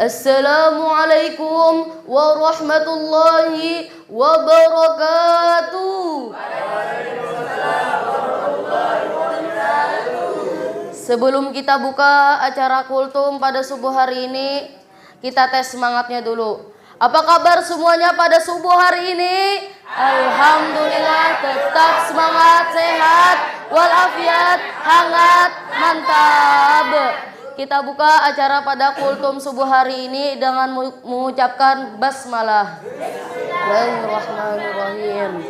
Assalamualaikum warahmatullahi wabarakatuh. Sebelum kita buka acara kultum pada subuh hari ini, kita tes semangatnya dulu. Apa kabar semuanya pada subuh hari ini? Alhamdulillah, tetap semangat, sehat, walafiat, hangat, mantap. Kita buka acara pada kultum subuh hari ini dengan mengucapkan basmalah. Bismillahirrahmanirrahim.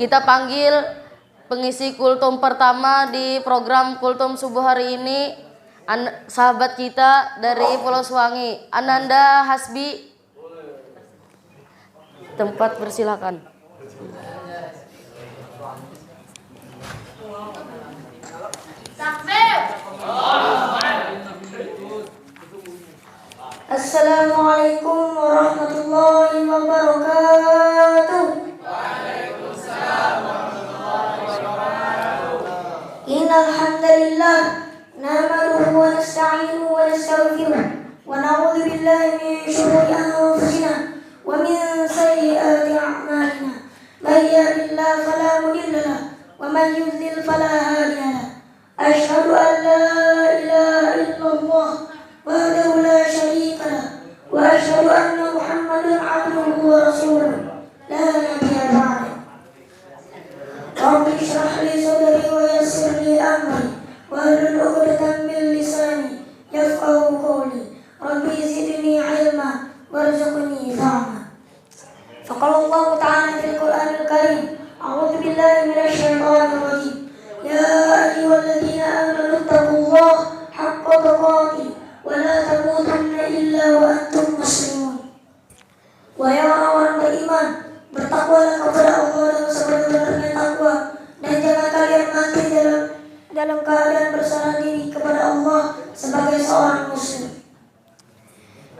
Kita panggil pengisi kultum pertama di program kultum subuh hari ini, sahabat kita dari Pulau Suwangi, Ananda Hasbi. Tempat persilakan. Assalamualaikum warahmatullahi wabarakatuh. Waalaikumsalam warahmatullahi wabarakatuh. Innal hamdalillah nahmaduhu wa nasta'inuhu wa nastaghfiruh wa na'udzu billahi min shururi anfusina wa min sayyiati a'malina. May yahdihillahu fala mudilla lahu wa may yudlil fala hadiya lahu. Asyhadu an la ilaha illallah wahdahu la syarika lah wa asyhadu anna Muhammadan abduhu wa rasuluh la nabiyya ba'dahu. Rabbi shrah li sadri wa yassir li amri wahlul 'uqdatam min lisani yafqahu qawli. Rabbi zidni ilma warzuqni fahma. Faqala Allah ta'ala fil Qur'anil Karim, a'udzu billahi minasy syaithanir rajim. Ya ayyuhalladzina amanu taqullaha haqqa tuqatih wa la tamutunna illa wa antum muslimun. Wahai orang-orang beriman, bertakwalah kepada Allah dengan sebenar-benarnya takwa, dan jangan kalian mati dalam keadaan berserah diri kepada Allah sebagai seorang muslim.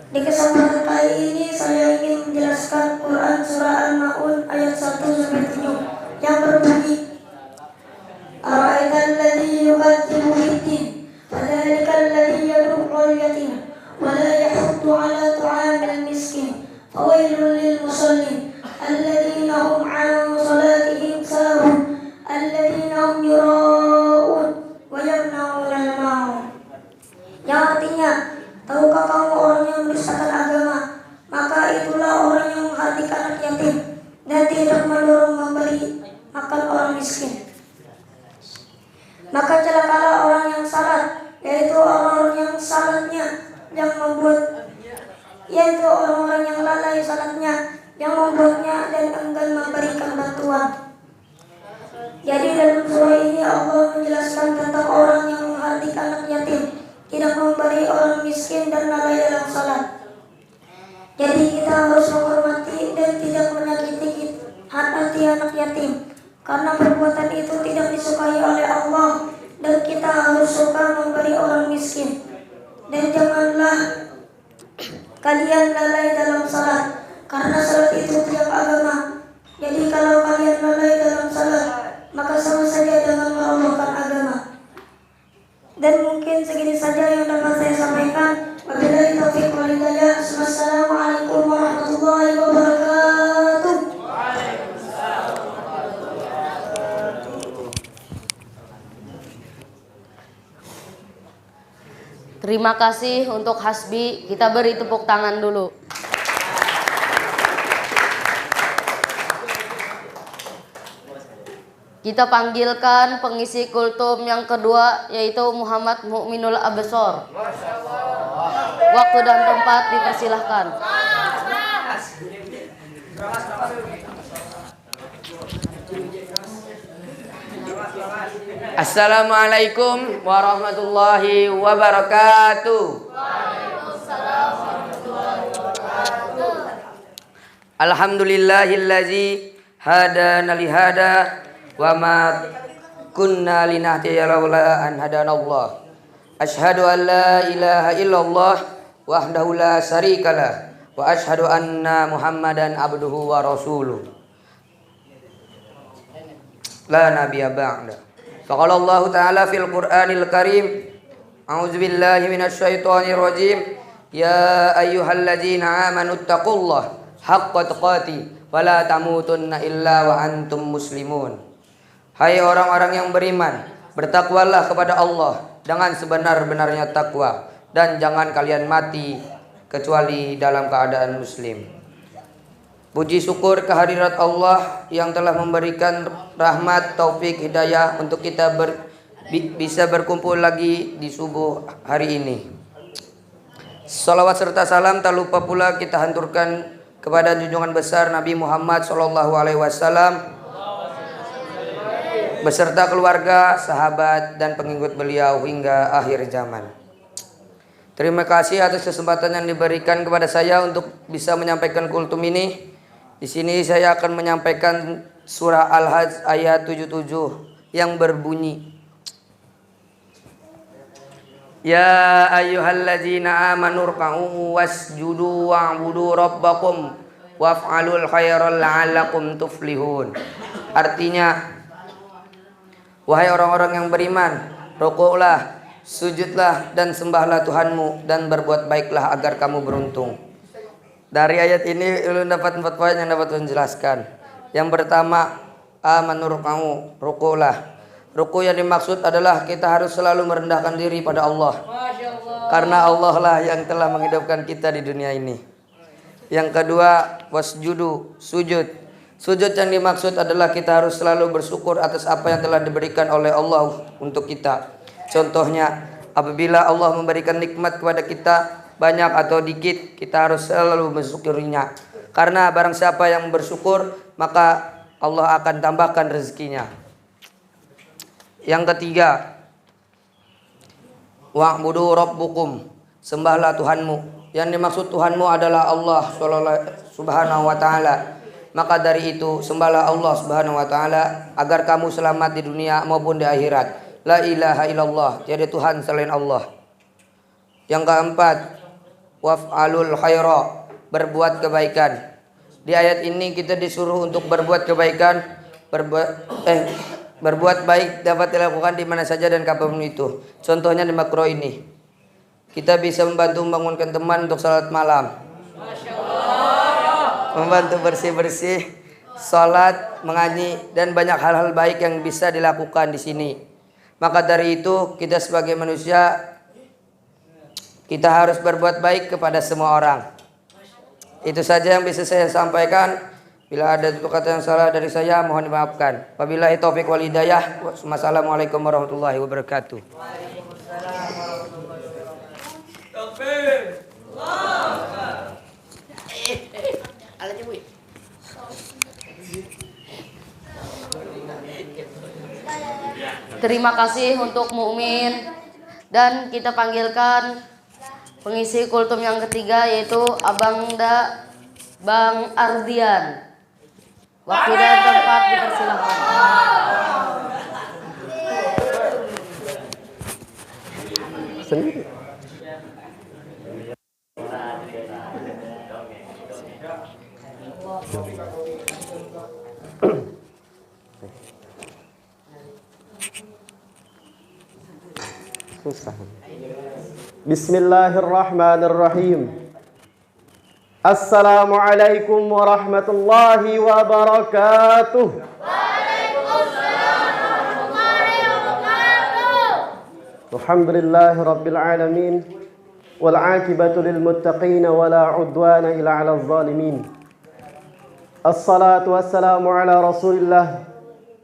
Di kesempatan kali ini saya ingin menjelaskan Quran surah Al-Ma'un ayat 1-7 yang berbunyi, Ara'aital ladzi yukadzibu bid-din fadzalikal ladzi yad'ul yatim wa la yahuddu 'ala ta'amil miskin fawailul lil musallin alladzina hum 'an salatihim sahun alladzina hum yura'un wa yamna'una al-ma'un. Yang artinya, tahukah kamu orang yang mendustakan agama, maka itulah orang yang menghardikan anak yatim dan tidak mendorong memberi makan orang miskin. Maka celakalah orang yang salat, yaitu orang-orang yang salatnya yang membuat, yaitu orang-orang yang lalai salatnya yang membuatnya dan enggan memberikan bantuan. Jadi dalam surah ini Allah menjelaskan tentang orang yang menghardikan anak yatim, tidak memberi orang miskin dan lalai dalam salat. Jadi kita harus menghormati dan tidak menyakiti hati anak yatim, karena perbuatan itu tidak disukai oleh Allah, dan kita harus suka memberi orang miskin. Dan janganlah kalian lalai dalam salat, karena salat itu tiang agama. Jadi kalau kalian lalai dalam salat, maka sama saja dengan merobohkan agama. Dan mungkin segini saja yang dapat saya sampaikan. Wabillahi taufiq wal hidayah. Wassalamualaikum warahmatullahi wabarakatuh. Terima kasih untuk Hasbi. Kita beri tepuk tangan dulu. Kita panggilkan pengisi kultum yang kedua, yaitu Muhammad Mukminul Absor. Waktu dan tempat dipersilahkan. Assalamualaikum warahmatullahi wabarakatuh. Waalaikumsalam warahmatullahi wabarakatuh. Alhamdulillahillazi hadana lihada wa ma kunna linahtadiya laula an hadanallah. Asyhadu an la ilaha illallah wahdahu la syarikalah wa asyhadu anna Muhammadan abduhu wa rasuluh. La nabiyya ba'da. Faqala Allah ta'ala fil Qur'anil Karim, a'udzu billahi minasy syaithanir rajim. Ya ayyuhalladzina amanu taqullaha haqqa tuqatih wa la tamutunna illa wa antum muslimun. Hai orang-orang yang beriman, bertakwalah kepada Allah dengan sebenar-benarnya takwa dan jangan kalian mati kecuali dalam keadaan muslim. Puji syukur kehadirat Allah yang telah memberikan rahmat, taufik, hidayah untuk kita bisa berkumpul lagi di subuh hari ini. Salawat serta salam tak lupa pula kita hanturkan kepada junjungan besar Nabi Muhammad SAW beserta keluarga, sahabat, dan pengikut beliau hingga akhir zaman. Terima kasih atas kesempatan yang diberikan kepada saya untuk bisa menyampaikan kultum ini. Di sini saya akan menyampaikan surah Al-Hajj ayat 77 yang berbunyi, Ya ayyuhalladzina amanu ruk'u wasjudu wa'budu rabbakum waf'alul khairal la'allakum tuflihun. Artinya, wahai orang-orang yang beriman, rukuklah, sujudlah dan sembahlah Tuhanmu dan berbuat baiklah agar kamu beruntung. Dari ayat ini ulun dapat 4 poin yang dapat menjelaskan. Yang pertama, amanu ruk'u, rukuklah. Ruku yang dimaksud adalah kita harus selalu merendahkan diri pada Allah. Karena Allah lah yang telah menghidupkan kita di dunia ini. Yang kedua, wasjudu, sujud. Sujud yang dimaksud adalah kita harus selalu bersyukur atas apa yang telah diberikan oleh Allah untuk kita. Contohnya, apabila Allah memberikan nikmat kepada kita, banyak atau dikit, kita harus selalu bersyukurinya. Karena barang siapa yang bersyukur, maka Allah akan tambahkan rezekinya. Yang ketiga, wa'budu rabbukum, sembahlah Tuhanmu. Yang dimaksud Tuhanmu adalah Allah Subhanahu wa ta'ala. Maka dari itu sembahlah Allah Subhanahu wa ta'ala agar kamu selamat di dunia maupun di akhirat. La ilaha illallah, tiada Tuhan selain Allah. Yang keempat, waf'alul khaira, berbuat kebaikan. Di ayat ini kita disuruh untuk berbuat kebaikan, berbuat baik dapat dilakukan di mana saja dan kapanpun itu. Contohnya di makro ini, kita bisa membantu membangunkan teman untuk salat malam, membantu bersih-bersih, salat, mengaji, dan banyak hal-hal baik yang bisa dilakukan di sini. Maka dari itu kita sebagai manusia, kita harus berbuat baik kepada semua orang. Itu saja yang bisa saya sampaikan. Bila ada kata yang salah dari saya, mohon dimaafkan. Wabillahi taufiq wal hidayah. Wassalamualaikum warahmatullahi wabarakatuh. Terima kasih untuk mukmin, dan kita panggilkan pengisi kultum yang ketiga yaitu Bang Ardian. Waktu dan tempat dipersilakan. Bismillahirrahmanirrahim. Assalamualaikum warahmatullahi wabarakatuh. Waalaikumsalam warahmatullahi wabarakatuh. Alhamdulillahi rabbil alamin. Wal aqibatu lil muttaqin wa la udwana illa 'alal zalimin. Assalatu wassalamu ala Rasulillah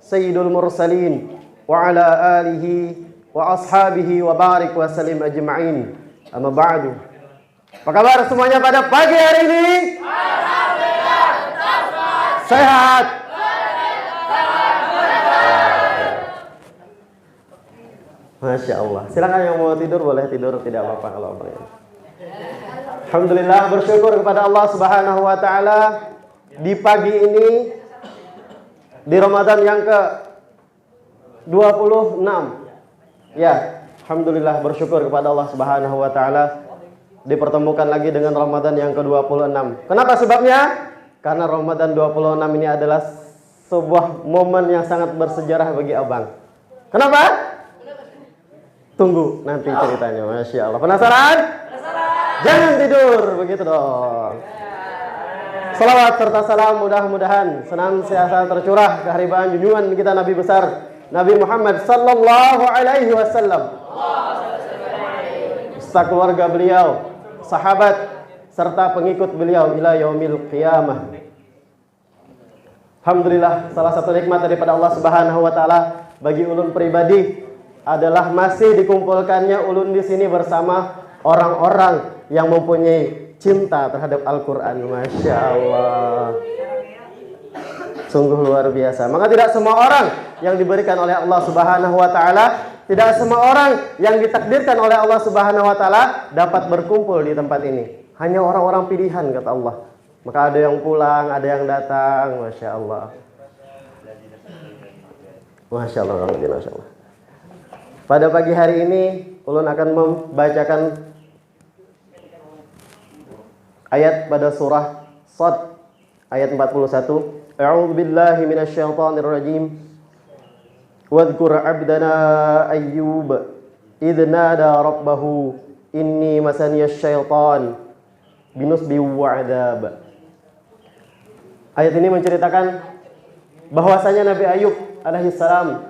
sayyidul mursalin wa ala alihi wa ashabihi wa barik wa salim ajma'in. Amma ba'du. Apa kabar semuanya pada pagi hari ini? Alhamdulillah, Sehat. Masya Allah. Silakan yang mau tidur boleh tidur, tidak apa-apa kalau boleh. Alhamdulillah, bersyukur kepada Allah Subhanahu wa taala di pagi ini di Ramadan yang ke 26. Ya, alhamdulillah bersyukur kepada Allah Subhanahu wa taala dipertemukan lagi dengan Ramadan yang ke-26. Kenapa sebabnya? Karena Ramadan 26 ini adalah sebuah momen yang sangat bersejarah bagi Abang. Kenapa? Tunggu nanti ceritanya. Masya Allah. Penasaran? Jangan tidur, begitu dong. Salawat serta salam mudah-mudahan senantiasa tercurah keharibaan junjungan kita Nabi besar Nabi Muhammad sallallahu alaihi wasallam, serta keluarga beliau, sahabat serta pengikut beliau ila yaumil qiyamah. Alhamdulillah, salah satu nikmat daripada Allah Subhanahu wa taala bagi ulun pribadi adalah masih dikumpulkannya ulun di sini bersama orang-orang yang mempunyai cinta terhadap Al-Qur'an. Masya Allah, sungguh luar biasa. Maka tidak semua orang yang diberikan oleh Allah Subhanahu wa taala, tidak semua orang yang ditakdirkan oleh Allah Subhanahu wa taala dapat berkumpul di tempat ini. Hanya orang-orang pilihan, kata Allah. Maka ada yang pulang, ada yang datang. Masya Allah. Masya Allah, Masya Allah. Pada pagi hari ini ulun akan membacakan ayat pada surah Shad ayat 41. A'udzu billahi minasyaitonir rajim. Wadhkur 'abdana Ayyub idz nada rabbahu inni masaniyasy syaitan binusbi wa 'adzab. Ayat ini menceritakan bahwasanya Nabi Ayub alaihissalam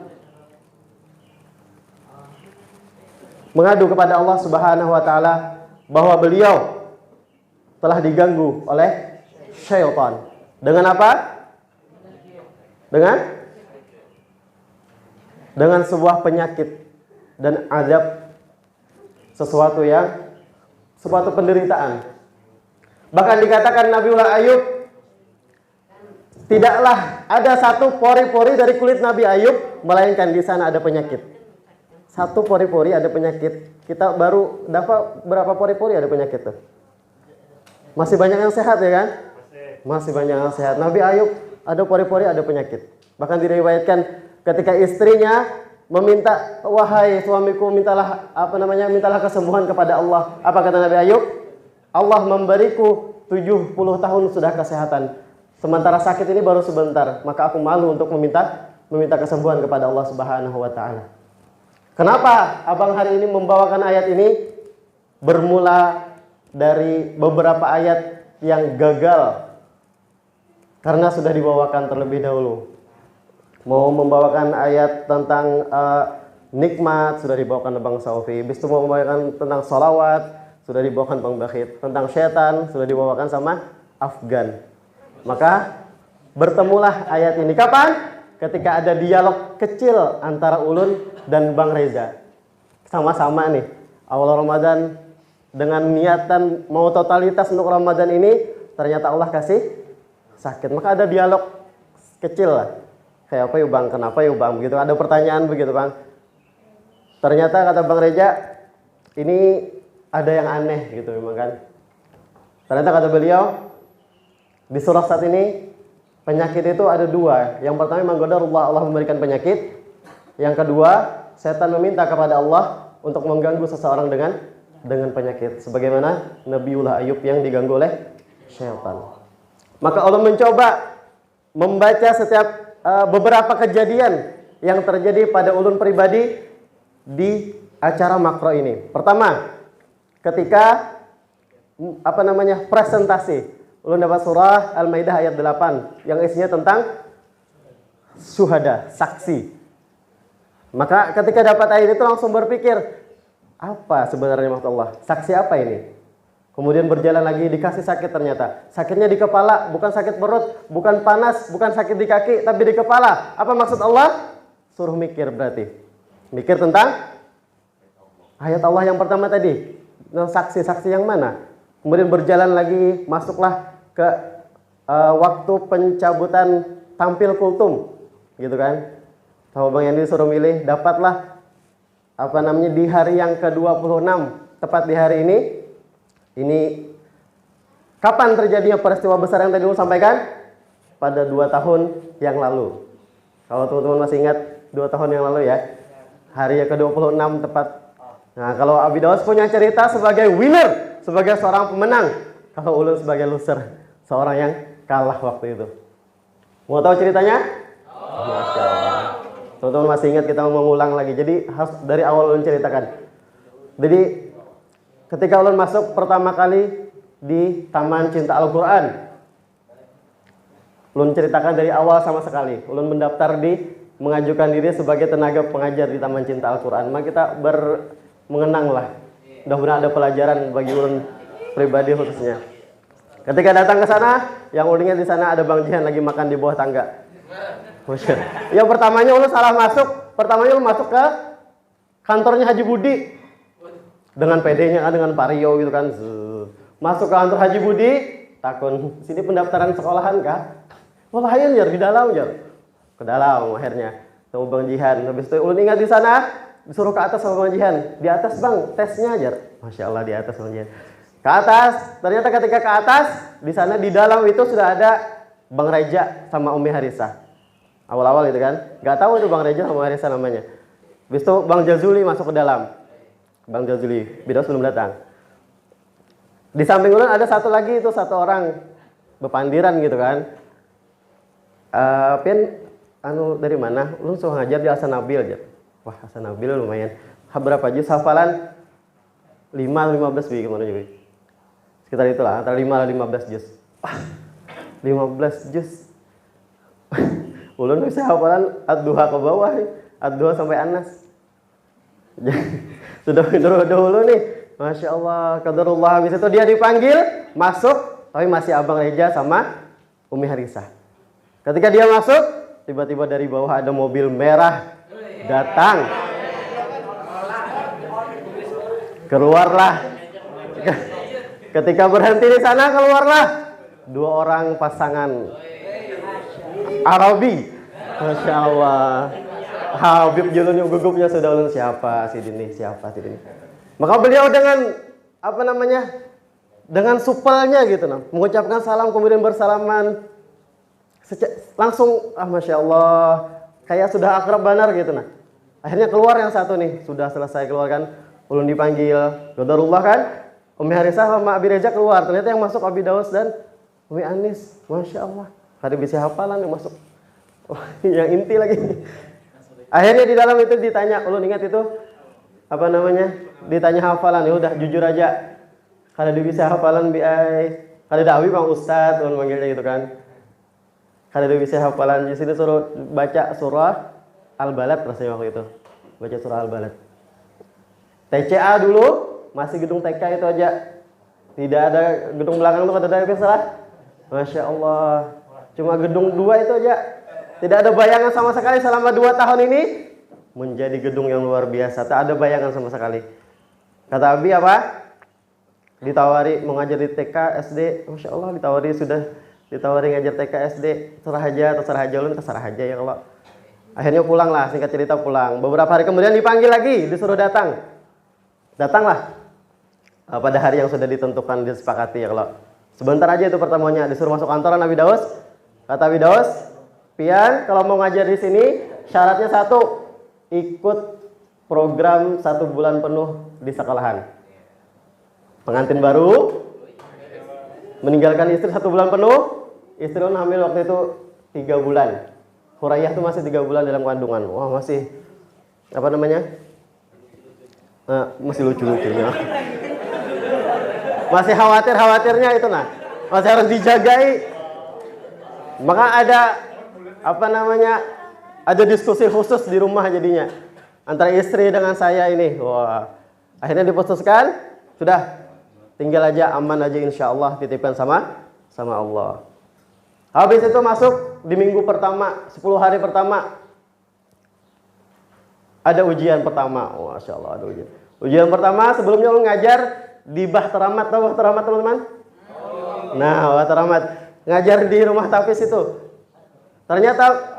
mengadu kepada Allah Subhanahu wa taala bahwa beliau telah diganggu oleh syaitan. Dengan apa? Dengan sebuah penyakit dan azab, sesuatu penderitaan. Bahkan dikatakan Nabiullah Ayub, tidaklah ada satu pori-pori dari kulit Nabi Ayub melainkan di sana ada penyakit. Satu pori-pori ada penyakit. Kita baru dapat berapa pori-pori ada penyakit tuh? Masih banyak yang sehat ya kan? Masih banyak yang sehat. Nabi Ayub ada pori-pori ada penyakit. Bahkan diriwayatkan ketika istrinya meminta, wahai suamiku, mintalah kesembuhan kepada Allah. Apa kata Nabi Ayub? Allah memberiku 70 tahun sudah kesehatan. Sementara sakit ini baru sebentar, maka aku malu untuk meminta kesembuhan kepada Allah Subhanahu wa taala. Kenapa abang hari ini membawakan ayat ini? Bermula dari beberapa ayat yang gagal karena sudah dibawakan terlebih dahulu. Mau membawakan ayat tentang nikmat sudah dibawakan Bang Saufi. Habis itu mau membawakan tentang salawat sudah dibawakan Bang Bakhit. Tentang setan sudah dibawakan sama Afgan. Maka bertemulah ayat ini. Kapan? Ketika ada dialog kecil antara ulun dan Bang Reza. Sama-sama nih, awal Ramadan dengan niatan mau totalitas untuk Ramadan ini, ternyata Allah kasih sakit. Maka ada dialog kecil lah. Kayak apa yuk Bang? Kenapa yuk Bang? Begitu ada pertanyaan begitu Bang. Ternyata kata Bang Reza, ini ada yang aneh gitu memang kan. Ternyata kata beliau, di surah saat ini penyakit itu ada dua. Yang pertama memang qadarullah, Allah memberikan penyakit. Yang kedua, setan meminta kepada Allah untuk mengganggu seseorang dengan penyakit. Sebagaimana Nabiullah Ayub yang diganggu oleh syaitan. Maka Allah mencoba membaca setiap beberapa kejadian yang terjadi pada ulun pribadi di acara makro ini. Pertama, ketika presentasi. Ulun dapat surah Al-Maidah ayat 8 yang isinya tentang syuhada, saksi. Maka ketika dapat ayat itu langsung berpikir, apa sebenarnya maksud Allah? Saksi apa ini? Kemudian berjalan lagi dikasih sakit ternyata. Sakitnya di kepala, bukan sakit perut, bukan panas, bukan sakit di kaki, tapi di kepala. Apa maksud Allah? Suruh mikir berarti. Mikir tentang ayat Allah yang pertama tadi. Saksi-saksi yang mana? Kemudian berjalan lagi, masuklah ke waktu pencabutan tampil kultum, gitu kan? Sama Bang Yandi suruh milih, dapatlah di hari yang ke-26, tepat di hari ini. Ini kapan terjadinya peristiwa besar yang tadi saya sampaikan? Pada 2 tahun yang lalu. Kalau teman-teman masih ingat 2 tahun yang lalu ya, hari yang ke-26 tepat. Nah, kalau Abi Daus punya cerita sebagai winner, sebagai seorang pemenang, kalau Ulun sebagai loser, seorang yang kalah waktu itu. Mau tahu ceritanya? Masya Allah. Teman-teman masih ingat, kita mau mengulang lagi. Jadi harus dari awal Ulun ceritakan. Jadi ketika ulun masuk pertama kali di Taman Cinta Al-Quran. Ulun ceritakan dari awal sama sekali. Ulun mendaftar mengajukan diri sebagai tenaga pengajar di Taman Cinta Al-Quran. Maka kita mengenang lah. Mudah-mudahan ada pelajaran bagi ulun pribadi khususnya. Ketika datang ke sana, yang ulun ingat di sana ada Bang Jihan lagi makan di bawah tangga. Yang pertamanya ulun salah masuk. Pertamanya ulun masuk ke kantornya Haji Budi. Dengan PD-nya kan, dengan Vario gitu kan. Masuk ke kantor Haji Budi, takun, sini pendaftaran sekolahan kah? Wah, ayo jar di dalam jar. Ke dalam akhirnya. Sama Bang Jihan. Habis itu ulun ingat di sana, disuruh ke atas sama Bang Jihan. Di atas Bang, tesnya jar. Masya Allah di atas Bang Jihan. Ke atas, ternyata ketika ke atas, di sana di dalam itu sudah ada Bang Reja sama Umi Harisa. Awal-awal gitu kan. Gak tahu itu Bang Reja sama Harisa namanya. Habis itu Bang Jazuli masuk ke dalam. Bang Jazuli, Bidaus belum datang. Di samping ulun ada satu lagi, itu satu orang bepandiran gitu kan. Pin, dari mana? Ulun suruh ngajar di Hasan Nabil aja. Wah, Hasan Nabil lumayan. Berapa juz hafalan? 5-15 gimana juga? Sekitar itulah, antara 5 dan 15 juz. 15 juz. Ulun bisa hafalan ad-duha ke bawah, ad-duha sampai Anas. Sudah dulu nih, Masya Allah, qadarullah. Habis itu dia dipanggil, masuk, tapi masih Abang Reja sama Umi Harisa. Ketika dia masuk, tiba-tiba dari bawah ada mobil merah datang. Keluarlah. Ketika berhenti di sana, keluarlah 2 orang pasangan Arabi. Masya Allah. Habib julun gugupnya sudah ulun siapa si Dini. Maka beliau dengan dengan supelnya gitu nah, mengucapkan salam kemudian bersalaman langsung Masya Allah kayak sudah akrab banar gitu nah. Akhirnya keluar yang satu nih, sudah selesai keluar kan, ulun dipanggil qadarullah kan, Umi Harisa sama Abi Reja keluar, ternyata yang masuk Abi Daus dan Umi Anis. Masya Allah, hari bisa hafalan yang masuk. Yang inti lagi. Akhirnya di dalam itu ditanya, ulun ingat itu ditanya hafalan, ya udah jujur aja. Kalau dia bisa hafalan biai, kalau dawi Bang Ustadz, ulun manggilnya gitu kan. Kalau dia bisa hafalan di sini suruh baca surah Al-Balad rasanya waktu itu. Baca surah Al-Balad. TCA dulu masih gedung TK itu aja. Tidak ada gedung belakang itu kata dari salah. Masya Allah. Cuma gedung 2 itu aja. Tidak ada bayangan sama sekali selama 2 tahun ini menjadi gedung yang luar biasa. Tak ada bayangan sama sekali. Kata Abi apa? Ditawari mau ngajar di TK, SD. Masya Allah ditawari ngajar TK, SD. Terserah aja ulun terserah aja ya kalau. Akhirnya pulang lah, singkat cerita pulang. Beberapa hari kemudian dipanggil lagi, disuruh datang. Datanglah. Pada hari yang sudah ditentukan, disepakati ya kalau. Sebentar aja itu pertemuannya, disuruh masuk kantoran Abi Daus. Kata Abi Daus, Pian, kalau mau ngajar di sini syaratnya 1, ikut program 1 bulan penuh di sekolahan. Pengantin baru, meninggalkan istri 1 bulan penuh, istri hamil waktu itu 3 bulan. Huraiyah itu masih 3 bulan dalam kandungan. Wah masih masih lucu-lucunya. Masih khawatirnya itu nah, masih harus dijagai. Maka ada diskusi khusus di rumah jadinya antara istri dengan saya ini. Wah, akhirnya diputuskan sudah tinggal aja aman aja insya Allah, titipkan sama Allah. Habis itu masuk di minggu pertama, 10 hari pertama ada ujian pertama. Oh, Masya Allah ada ujian. Ujian pertama sebelumnya lu ngajar di Bahteramat, tahu Bahteramat teman-teman? Nah, Bahteramat ngajar di rumah Tafis itu. Ternyata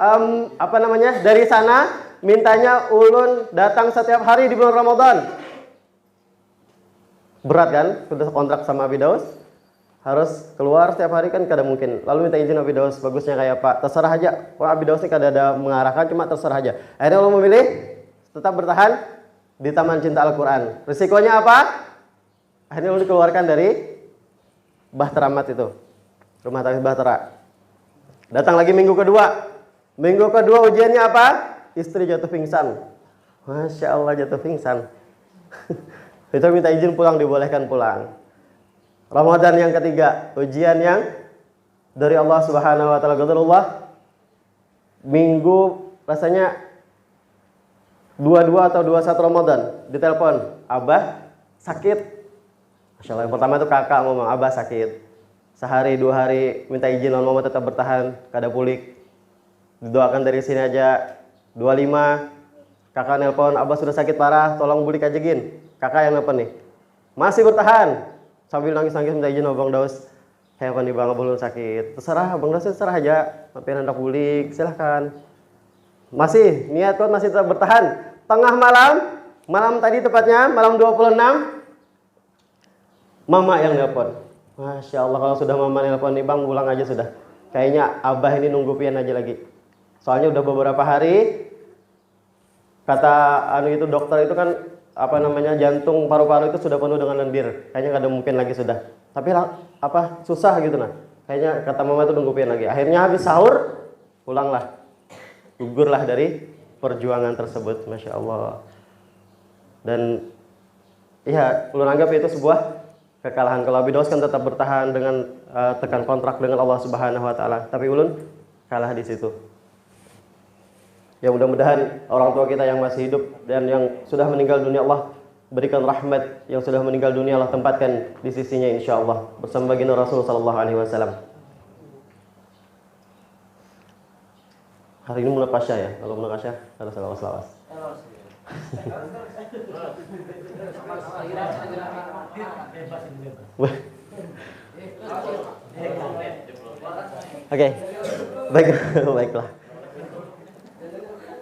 dari sana mintanya ulun datang setiap hari di bulan Ramadan. Berat kan? Sudah kontrak sama Abi Daus. Harus keluar setiap hari kan kada mungkin. Lalu minta izin Abi Daus, bagusnya kayak Pak, terserah aja. Wah, Abi Daus ini kada ada mengarahkan, cuma terserah aja. Akhirnya ulun memilih tetap bertahan di Taman Cinta Al-Quran. Risikonya apa? Akhirnya ulun dikeluarkan dari Bahteramat itu. Rumah Tafis Bahtera. Datang lagi minggu kedua. Minggu kedua ujiannya apa? Istri jatuh pingsan. Masya Allah jatuh pingsan. Itu minta izin pulang, dibolehkan pulang. Ramadan yang ketiga, ujian yang dari Allah Subhanahu wa taala. Qadarullah, minggu rasanya 22 atau 21 Ramadan ditelepon, Abah sakit. Masya Allah, yang pertama itu kakak ngomong, Abah sakit. Sehari 2 hari minta izin mama tetap bertahan, kada pulik. Didoakan dari sini aja. 25 kakak nelpon, Abah sudah sakit parah, tolong bulik aja Gin. Kakak yang nelpon nih, masih bertahan. Sambil nangis-nangis minta izin sama Bang Daus, kayak apa nih Bang, belum sakit. Terserah Bang Daus, terserah aja, mampir hendak bulik, silahkan. Masih niat kuat, masih tetap bertahan. Tengah malam tadi tepatnya malam 26, mama yang nelpon. Masya Allah, kalau sudah mama nelpon nih Bang, pulang aja sudah. Kayaknya Abah ini nunggu pian aja lagi. Soalnya udah beberapa hari, kata itu dokter itu kan jantung paru-paru itu sudah penuh dengan lendir. Kayaknya nggak ada mungkin lagi sudah. Tapi susah gitu nah. Kayaknya kata mama itu nunggu pian lagi. Akhirnya habis sahur, pulanglah. Gugurlah dari perjuangan tersebut, Masya Allah. Dan iya, ulun anggap itu sebuah kekalahan. Kalau Abi Daus kan tetap bertahan dengan tekan kontrak dengan Allah Subhanahu wa taala. Tapi ulun kalah di situ. Ya mudah-mudahan orang tua kita yang masih hidup dan yang sudah meninggal dunia, Allah berikan rahmat. Yang sudah meninggal dunia Allah tempatkan di sisinya insyaallah bersama baginda Rasul sallallahu alaihi wasallam. Hari ini munakasya ya. Kalau munakasya ada selawas-selawas. Oke. Baiklah.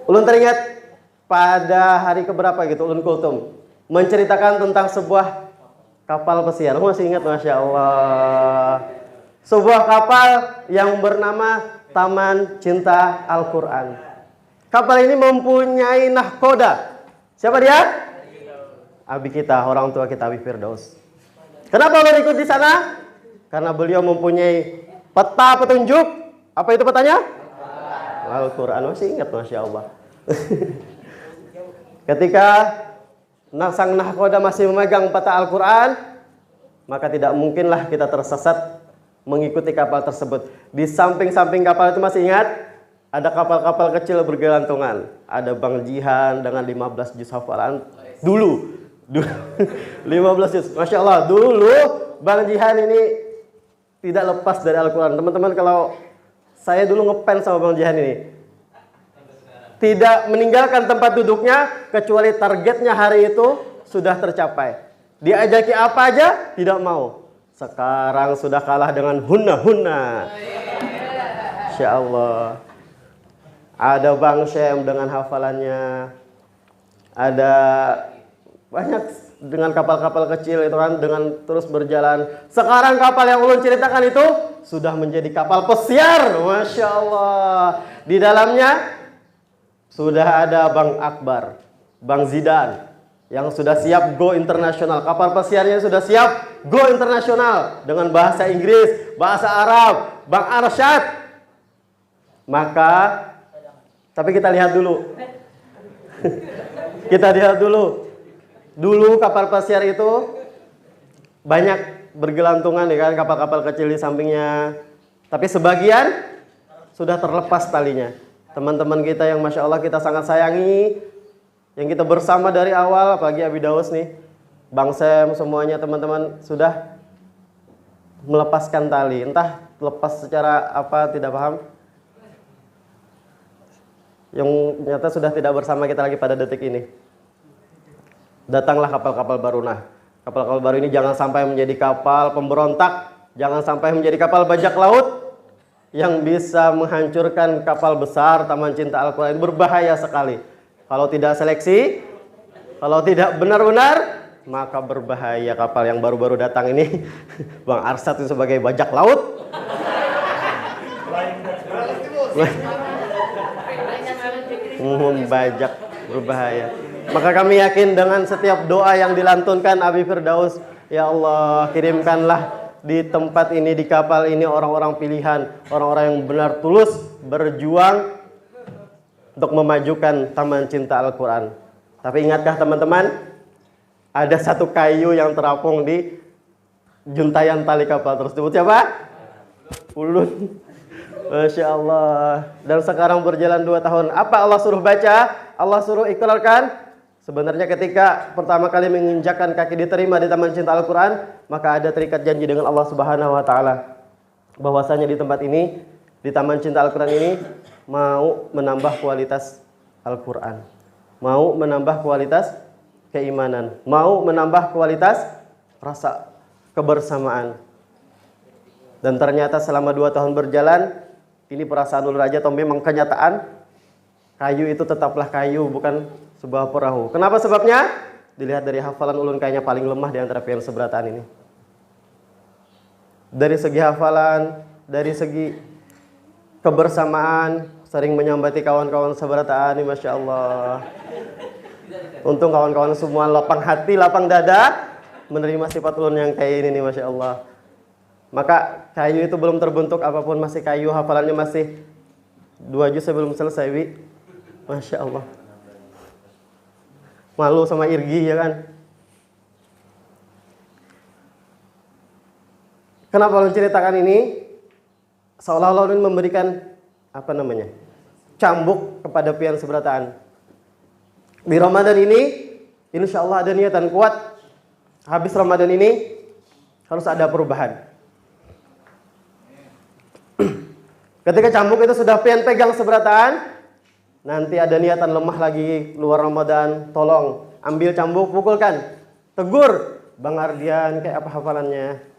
Ulun teringat pada hari keberapa gitu, Ulun Kultum menceritakan tentang sebuah kapal pesiar. Masih ingat, Masya Allah. Sebuah kapal yang bernama Taman Cinta Al-Quran. Kapal ini mempunyai nahkoda. Siapa dia? Abi kita, orang tua kita, Abi Firdaus. Kenapa ulun ikut di sana? Karena beliau mempunyai peta petunjuk. Apa itu petanya? Al-Quran. Masih ingat, Masya Allah. Ketika sang nahkoda masih memegang peta Al-Quran, maka tidak mungkinlah kita tersesat mengikuti kapal tersebut. Di samping-samping kapal itu masih ingat, ada kapal-kapal kecil bergelantungan. Ada Bang Jihan dengan 15 juz hafalan. Dulu 15 juz. Masya Allah, dulu Bang Jihan ini tidak lepas dari Al-Quran. Teman-teman, kalau saya dulu ngefans sama Bang Jihan ini, tidak meninggalkan tempat duduknya kecuali targetnya hari itu sudah tercapai. Diajaki apa aja tidak mau. Sekarang sudah kalah dengan hunna. Insya Allah. Ada Bang Syem dengan hafalannya. Ada banyak dengan kapal-kapal kecil itu kan, dengan terus berjalan. Sekarang kapal yang ulun ceritakan itu sudah menjadi kapal pesiar. Masya Allah. Di dalamnya sudah ada Bang Akbar, Bang Zidan yang sudah siap go internasional. Kapal pesiarnya sudah siap go internasional dengan bahasa Inggris, bahasa Arab, Bang Arsyad. Maka, tapi kita lihat dulu. Kita lihat dulu. Dulu kapal pesiar itu banyak bergelantungan ya kan, kapal-kapal kecil di sampingnya. Tapi sebagian sudah terlepas talinya. Teman-teman kita yang Masya Allah kita sangat sayangi, yang kita bersama dari awal, apalagi Abi Daus nih, Bang Sem, semuanya teman-teman sudah melepaskan tali. Entah lepas secara apa, tidak paham. Yang nyata sudah tidak bersama kita lagi pada detik ini. Datanglah kapal-kapal baru. Nah, kapal-kapal baru ini jangan sampai menjadi kapal pemberontak, jangan sampai menjadi kapal bajak laut yang bisa menghancurkan kapal besar Taman Cinta Al-Quran. Ini berbahaya sekali. Kalau tidak seleksi, kalau tidak benar-benar, maka berbahaya kapal yang baru-baru datang ini. Bang Arsad itu sebagai bajak laut. Membajak, berbahaya. Maka kami yakin dengan setiap doa yang dilantunkan Abi Firdaus, ya Allah kirimkanlah di tempat ini, di kapal ini orang-orang pilihan, orang-orang yang benar tulus berjuang untuk memajukan Taman Cinta Al-Quran. Tapi ingatkah teman-teman, ada satu kayu yang terapung di juntayan tali kapal tersebut. Siapa? Ulun. Masya Allah. Dan sekarang berjalan 2 tahun. Apa Allah suruh baca? Allah suruh ikrarkan. Sebenarnya ketika pertama kali menginjakkan kaki diterima di Taman Cinta Al-Quran, maka ada terikat janji dengan Allah Subhanahu wa Ta'ala, bahwasanya di tempat ini, di Taman Cinta Al-Quran ini, mau menambah kualitas Al-Quran, mau menambah kualitas keimanan, mau menambah kualitas rasa kebersamaan. Dan ternyata selama 2 tahun berjalan, ini perasaan ulun aja, atau memang kenyataan, kayu itu tetaplah kayu, bukan sebuah perahu. Kenapa sebabnya? Dilihat dari hafalan ulun, kayaknya paling lemah di antara pian seberataan ini. Dari segi hafalan, dari segi kebersamaan, sering menyambati kawan-kawan seberataan ini, Masya Allah. Untung kawan-kawan semua lapang hati, lapang dada, menerima sifat ulun yang kayak ini nih, Masya Allah. Maka kayu itu belum terbentuk apapun, masih kayu, hafalannya masih 2 juz sebelum selesai, Wi. Masya Allah. Malu sama Irgi, ya kan? Kenapa ulun ceritakan ini? Seolah-olah ulun memberikan cambuk kepada pian seberataan. Di Ramadan ini, insya Allah ada niatan kuat. Habis Ramadan ini harus ada perubahan. Ketika cambuk itu sudah pian pegang seberataan, nanti ada niatan lemah lagi luar Ramadan, tolong ambil cambuk, pukulkan, tegur Bang Ardian, kayak apa hafalannya.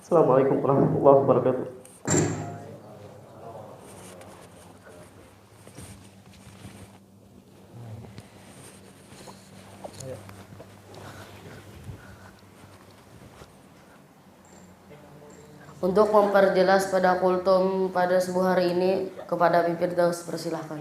Assalamualaikum warahmatullahi wabarakatuh. Untuk memperjelas pada kultum pada subuh hari ini, kepada Bipir Daus persilahkan.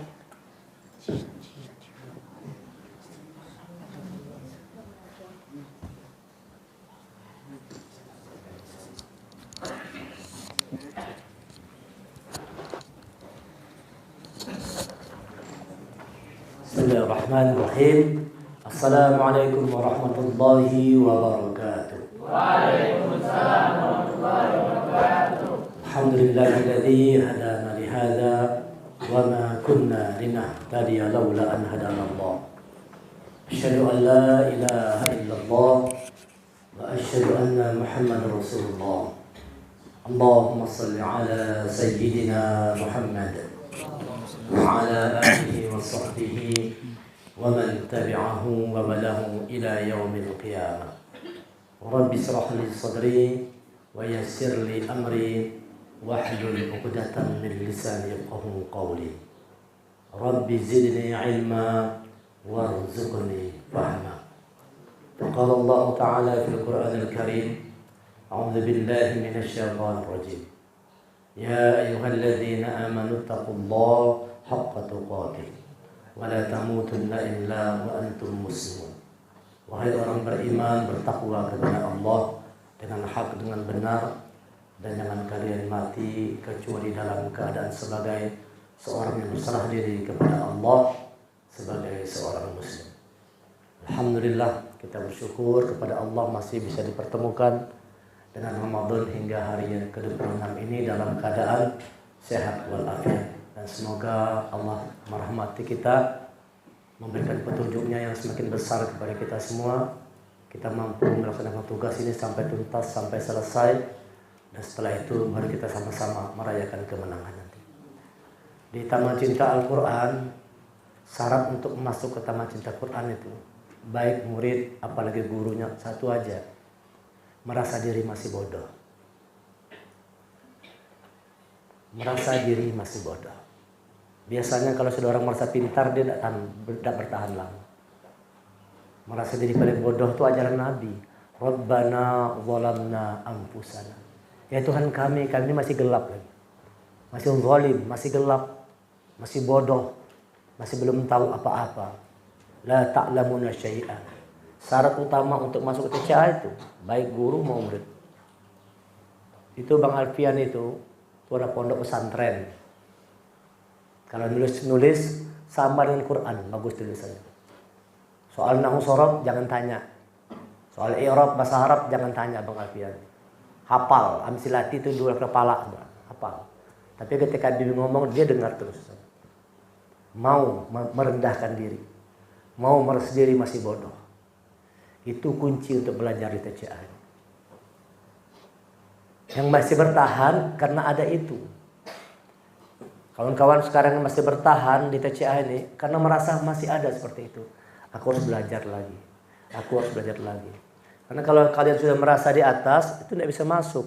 Bismillahirrahmanirrahim. Assalamualaikum warahmatullahi wabarakatuh. Waalaikumsalam warahmatullahi wabarakatuh. Alhamdulillahilladzi hadana li hadza wa ma kunna linahtadiya laula an hadana Allah. Asyhadu an la ilaha illallah wa asyhadu anna Muhammadar Rasulullah. Allahumma shalli ala sayyidina Muhammad wa ala alihi wa sahbihi wa man tabi'ahu wa walahu ila yaumil qiyamah. Rabbi shrah li sadri wa yassir li amri wahlul 'uqdatam min lisani yafqahu qawli. Rabbi zidni ilma warzuqni fahma. Qala Allah Ta'ala fil Qur'anil Karim, a'udzu billahi minasy syaithanir rajim. Ya ayyuhalladzina amanu taqullaha haqqa tuqatih wa la tamutunna illa wa antum muslimun. Wahai orang beriman, bertakwa kepada Allah dengan hak, dengan benar, dan jangan kalian mati kecuali dalam keadaan sebagai seorang yang berserah diri kepada Allah, sebagai seorang muslim. Alhamdulillah, kita bersyukur kepada Allah masih bisa dipertemukan dengan Ramadan hingga hari yang ke-26 ini dalam keadaan sehat walafiat. Dan semoga Allah merahmati kita, memberikan petunjuknya yang semakin besar kepada kita semua. Kita mampu melaksanakan tugas ini sampai tuntas, sampai selesai. Dan setelah itu baru kita sama-sama merayakan kemenangan nanti. Di Taman Cinta Al-Quran, syarat untuk masuk ke Taman Cinta Al-Quran itu, baik murid apalagi gurunya, satu aja, merasa diri masih bodoh. Merasa diri masih bodoh. Biasanya kalau sudah orang merasa pintar, dia tidak bertahan lama. Merasa diri paling bodoh itu ajaran Nabi. Rabbana zalamna anfusana. Ya Tuhan kami ini masih gelap lagi. Masih zalim, masih gelap, masih bodoh. masih belum tahu apa-apa. La ta'lamuna syai'an. Syarat utama untuk masuk ke TCA itu baik guru mau murid. Itu Bang Alfian itu ada pondok pesantren. Kalau nulis sama dengan Quran, bagus tulisannya. Soal nahwu shorof jangan tanya. Soal i'rab bahasa Arab jangan tanya Bang Alfian. Hafal, amsilati itu 2 kepala, hafal. Tapi ketika dia ngomong dia dengar terus. Mau merendahkan diri, mau merasa diri masih bodoh. Itu kunci untuk belajar di TCA. Yang masih bertahan karena ada itu. Kawan-kawan sekarang yang masih bertahan di TCA ini karena merasa masih ada seperti itu. Aku harus belajar lagi. Aku harus belajar lagi. Karena kalau kalian sudah merasa di atas, itu tidak bisa masuk.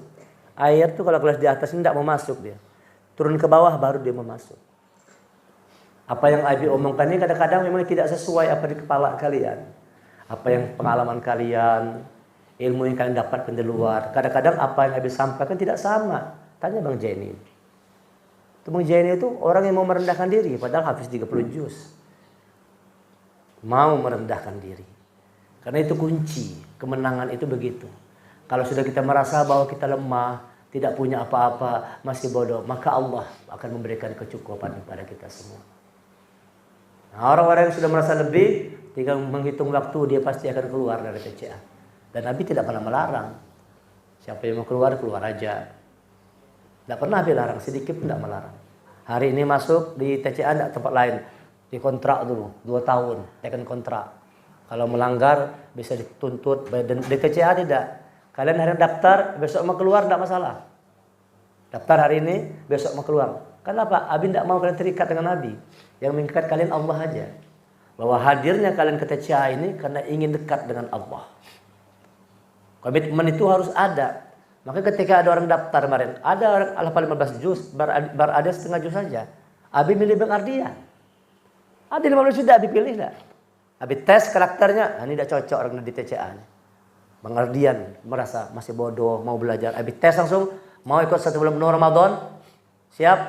Air tuh kalau kelas di atas ini tidak mau masuk dia. Turun ke bawah baru dia mau masuk. Apa yang Abi omongkan ini kadang-kadang memang tidak sesuai apa di kepala kalian. Apa yang pengalaman kalian, ilmu yang kalian dapatkan di luar. Kadang-kadang apa yang Abi sampaikan tidak sama. Tanya Bang Jenny. Bang Jenny itu orang yang mau merendahkan diri, padahal hafiz 30 juz. Mau merendahkan diri. Karena itu kunci, kemenangan itu begitu. Kalau sudah kita merasa bahwa kita lemah, tidak punya apa-apa, masih bodoh, maka Allah akan memberikan kecukupan kepada kita semua. Nah, orang-orang yang sudah merasa lebih, tinggal menghitung waktu, dia pasti akan keluar dari TCA. Dan Nabi tidak pernah melarang. Siapa yang mau keluar, keluar aja. Tidak pernah Nabi larang, sedikit pun tidak melarang. Hari ini masuk di TCA, tidak tempat lain. Dikontrak dulu, 2 tahun, tekan kontrak. Kalau melanggar, bisa dituntut. Dan di TCA tidak. Kalian hari ini daftar, besok mau keluar, tidak masalah. Daftar hari ini, besok mau keluar. Kenapa? Abi tidak mau kalian terikat dengan Nabi. Yang mengikat kalian Allah aja. Bahwa hadirnya kalian ke TCA ini karena ingin dekat dengan Allah. Komitmen itu harus ada. Maka ketika ada orang daftar kemarin, ada orang hafal 15 juz, baru ada setengah juz saja. Abi milih Bang Ardian. Ada 15 juz tidak Abi pilih tidak. Abi tes karakternya, ini tidak cocok orang di TCA. Bang Ardian merasa masih bodoh, mau belajar. Abi tes langsung, mau ikut 1 bulan penuh Ramadan, siap?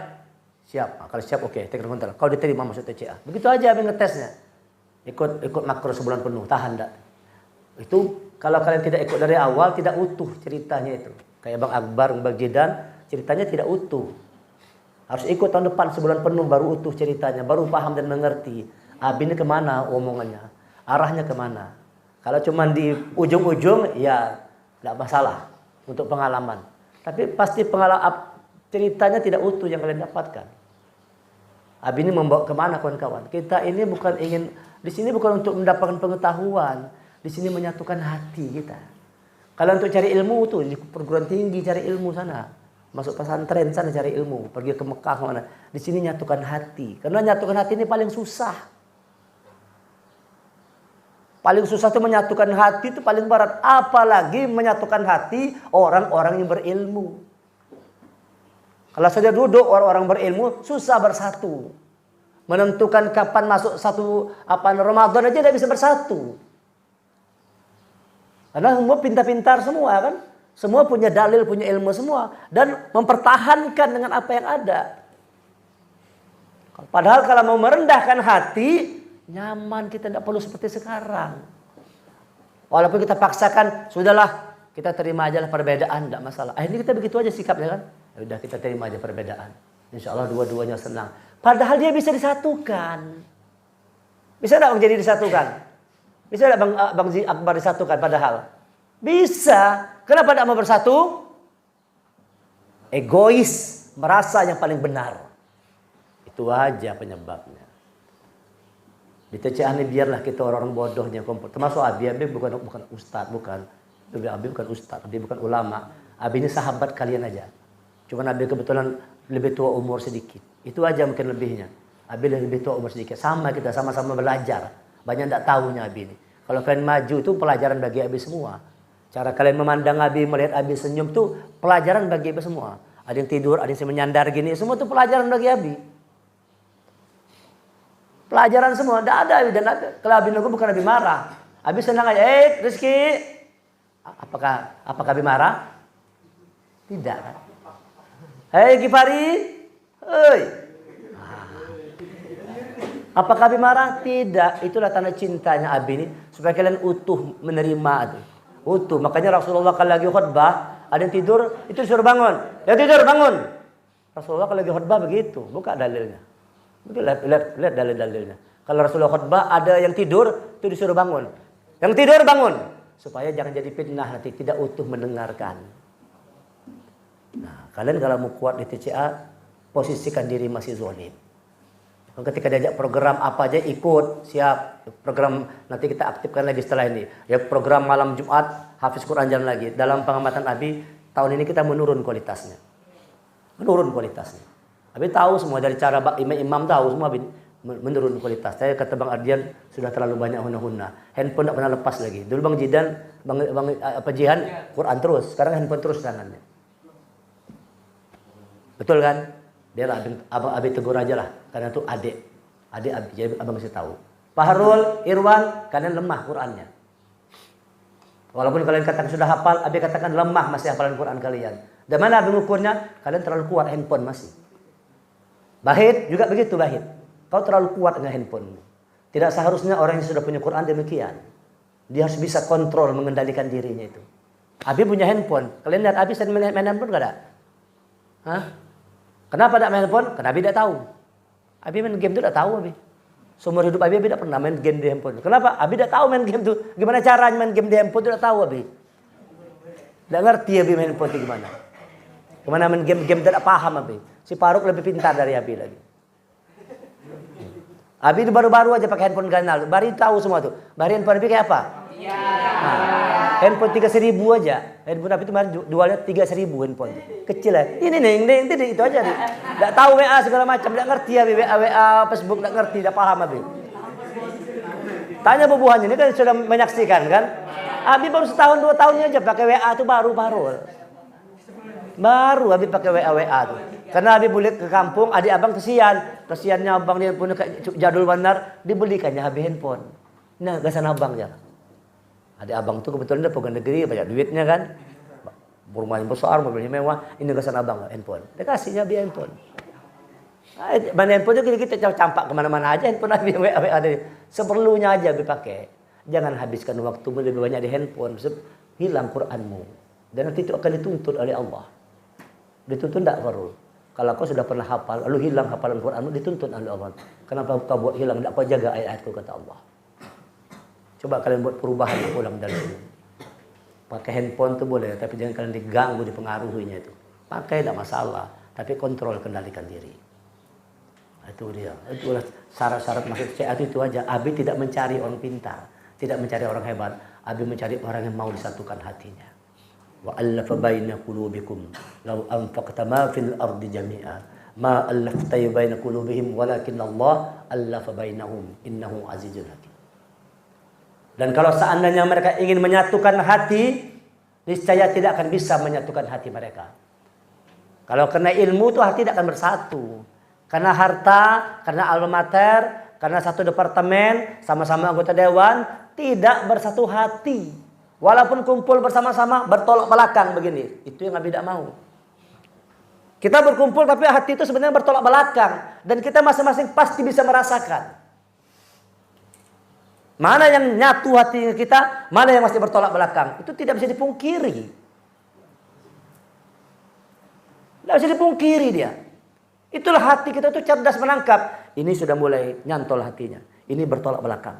Siap. Nah, kalau siap oke, tekan kontrak. Kalau diterima masuk TCA. Begitu aja Abi ngetesnya. Ikut makro sebulan penuh, tahan enggak? Itu kalau kalian tidak ikut dari awal tidak utuh ceritanya itu. Kayak Bang Akbar, Bang Jidan, ceritanya tidak utuh. Harus ikut tahun depan sebulan penuh baru utuh ceritanya, baru paham dan mengerti. Abi ini kemana omongannya, arahnya kemana. Kalau cuma di ujung-ujung ya tidak masalah untuk pengalaman. Tapi pasti pengalaman ceritanya tidak utuh yang kalian dapatkan. Abi ini membawa kemana kawan-kawan? Kita ini bukan ingin, di sini bukan untuk mendapatkan pengetahuan, di sini menyatukan hati kita. Kalau untuk cari ilmu tuh di perguruan tinggi cari ilmu sana, masuk pesantren sana cari ilmu, pergi ke Mekah kemana? Di sini nyatukan hati, karena nyatukan hati ini paling susah. Paling susah itu menyatukan hati itu paling berat, apalagi menyatukan hati orang-orang yang berilmu. Kalau saja duduk orang-orang berilmu susah bersatu. Menentukan kapan masuk satu Ramadan aja tidak bisa bersatu. Karena semua pintar-pintar semua kan. Semua punya dalil, punya ilmu semua. Dan mempertahankan dengan apa yang ada. Padahal kalau mau merendahkan hati, nyaman, kita tidak perlu seperti sekarang. Walaupun kita paksakan, sudahlah kita terima aja lah perbedaan, tidak masalah. Akhirnya kita begitu aja sikapnya kan. Ya udah kita terima aja perbedaan. Insya Allah dua-duanya senang. Padahal dia bisa disatukan. Bisa tidak menjadi disatukan? Bisa tidak Bang Akbar disatukan padahal? Bisa. Kenapa tidak mau bersatu? Egois. Merasa yang paling benar. Itu aja penyebabnya. Di TCA ini biarlah kita orang-orang bodohnya. Termasuk Abi bukan ustadz. Abi bukan ustadz. Abi bukan ulama. Abi ini sahabat kalian aja. Cuma Abi kebetulan lebih tua umur sedikit. Itu aja mungkin lebihnya. Abi lebih tua umur sedikit. Sama kita, sama-sama belajar. Banyak tidak tahunya Abi ini. Kalau kalian maju itu pelajaran bagi Abi semua. Cara kalian memandang Abi, melihat Abi senyum itu pelajaran bagi Abi semua. Ada yang tidur, ada yang menyandar gini. Semua itu pelajaran bagi Abi. Pelajaran semua. Tidak ada Abi. Dan kalau Abi nunggu bukan Abi marah. Abi senang aja. Rizky. Apakah Abi marah? Tidak kan? Hei Gifari, hei, Apakah Abi marah? Tidak. Itulah tanda cintanya Abi ini supaya kalian utuh menerima itu. Utuh. Makanya Rasulullah kalau lagi khutbah, ada yang tidur, itu disuruh bangun. Ya tidur, bangun. Rasulullah kalau lagi khutbah begitu. Buka dalilnya. Lihat dalil-dalilnya. Kalau Rasulullah khutbah ada yang tidur, itu disuruh bangun. Yang tidur bangun. Supaya jangan jadi fitnah nanti, tidak utuh mendengarkan. Nah, kalian kalau mau kuat di TCA, posisikan diri masih zolim. Ketika diajak program apa aja ikut, siap. Program nanti kita aktifkan lagi setelah ini. Ya program malam Jumat, hafiz Quran jam lagi. Dalam pengamatan Abi, tahun ini kita menurun kualitasnya. Menurun kualitasnya. Abi tahu semua dari cara imam tahu semua Abi menurun kualitas. Saya kata Bang Ardian sudah terlalu banyak huna-huna. Handphone tidak pernah lepas lagi. Dulu Bang Jidan, Bang Jihan Quran terus. Sekarang handphone terus tangannya. Betul kan? Dia lah, abang Abi tegur aja lah. Karena itu adik Abi. Jadi abang mesti tahu. Pak Harul, Irwan, kalian lemah Qurannya. Walaupun kalian katakan sudah hafal, Abi katakan lemah masih hafalan Quran kalian. Dan mana Abi mengukurnya? Kalian terlalu kuat handphone masih. Bahit juga begitu Bahit. Kau terlalu kuat dengan handphone. Tidak seharusnya orang yang sudah punya Quran demikian. Dia harus bisa kontrol, mengendalikan dirinya itu. Abi punya handphone. Kalian lihat Abi sering main handphone gak ada? Hah? Kenapa tidak main handphone? Karena Abi tidak tahu. Abi main game itu tidak tahu Abi. Seumur hidup Abi tidak pernah main game di handphone. Kenapa? Abi tidak tahu main game itu. Gimana caranya main game di handphone itu tidak tahu Abi. Tidak ngerti Abi main handphone itu gimana. Gimana main game tidak paham Abi. Si Faruk lebih pintar dari Abi lagi. Abi itu baru-baru aja pakai handphone ganal. Bari tahu semua tuh. Bari handphone Abi kayak apa? Iya. Handphone 3.000 aja. Handphone Abi itu jualnya 3.000 handphone. Kecil ya. Ini itu aja nih. Enggak tahu WA segala macam, enggak ngerti ya WA, Facebook enggak ngerti, enggak paham Abi. Tanya bubuhannya ini kan sudah menyaksikan kan? Abi baru setahun 2 tahunnya aja pakai WA itu baru. Baru Abi pakai WA tuh. Karena Abi boleh ke kampung, adik abang kesiannya abang dia punya jadul benar, dibelikannya Abi handphone. Nah, gasan abangnya. Adik abang tuh kebetulan dia pegawai negeri, banyak duitnya kan. Rumahnya besar, mobilnya mewah, ini gasan abang handphone. Dia kasihnya Abi handphone. Nah, handphone itu kita campak kemana-mana aja handphone Abi WA dari seperlunya aja Abi pakai. Jangan habiskan waktumu lebih banyak di handphone, hilang Quranmu. Dan nanti itu akan dituntut oleh Allah. Dituntut enggak Farul? Kalau kau sudah pernah hafal, lalu hilang hafalan Quranmu, dituntut oleh Allah. Kenapa kau buat hilang? Tidak kau jaga ayat-ayatku kata Allah. Coba kalian buat perubahan ulang dalam ini. Pakai handphone itu boleh, tapi jangan kalian diganggu, dipengaruhinya itu. Pakai tidak masalah, tapi kontrol, kendalikan diri. Itu dia. Itulah syarat-syarat masuk CA itu aja. Abi tidak mencari orang pintar, tidak mencari orang hebat. Abi mencari orang yang mau disatukan hatinya. Wa allafa baina qulubikum law anfaqta ma fil ardi jami'a ma allafta baina qulubihim walakin Allah allafa bainahum innahu azizun hakim. Dan kalau seandainya mereka ingin menyatukan hati, niscaya tidak akan bisa menyatukan hati mereka. Kalau karena ilmu itu hati tidak akan bersatu. Karena harta, karena alma mater, karena satu departemen, sama-sama anggota dewan, tidak bersatu hati. Walaupun kumpul bersama-sama, bertolak belakang begini. Itu yang Abi tidak mau. Kita berkumpul tapi hati itu sebenarnya bertolak belakang. Dan kita masing-masing pasti bisa merasakan. Mana yang nyatu hati kita, mana yang masih bertolak belakang. Itu tidak bisa dipungkiri. Tidak bisa dipungkiri dia. Itulah hati kita itu cerdas menangkap. Ini sudah mulai nyantol hatinya. Ini bertolak belakang.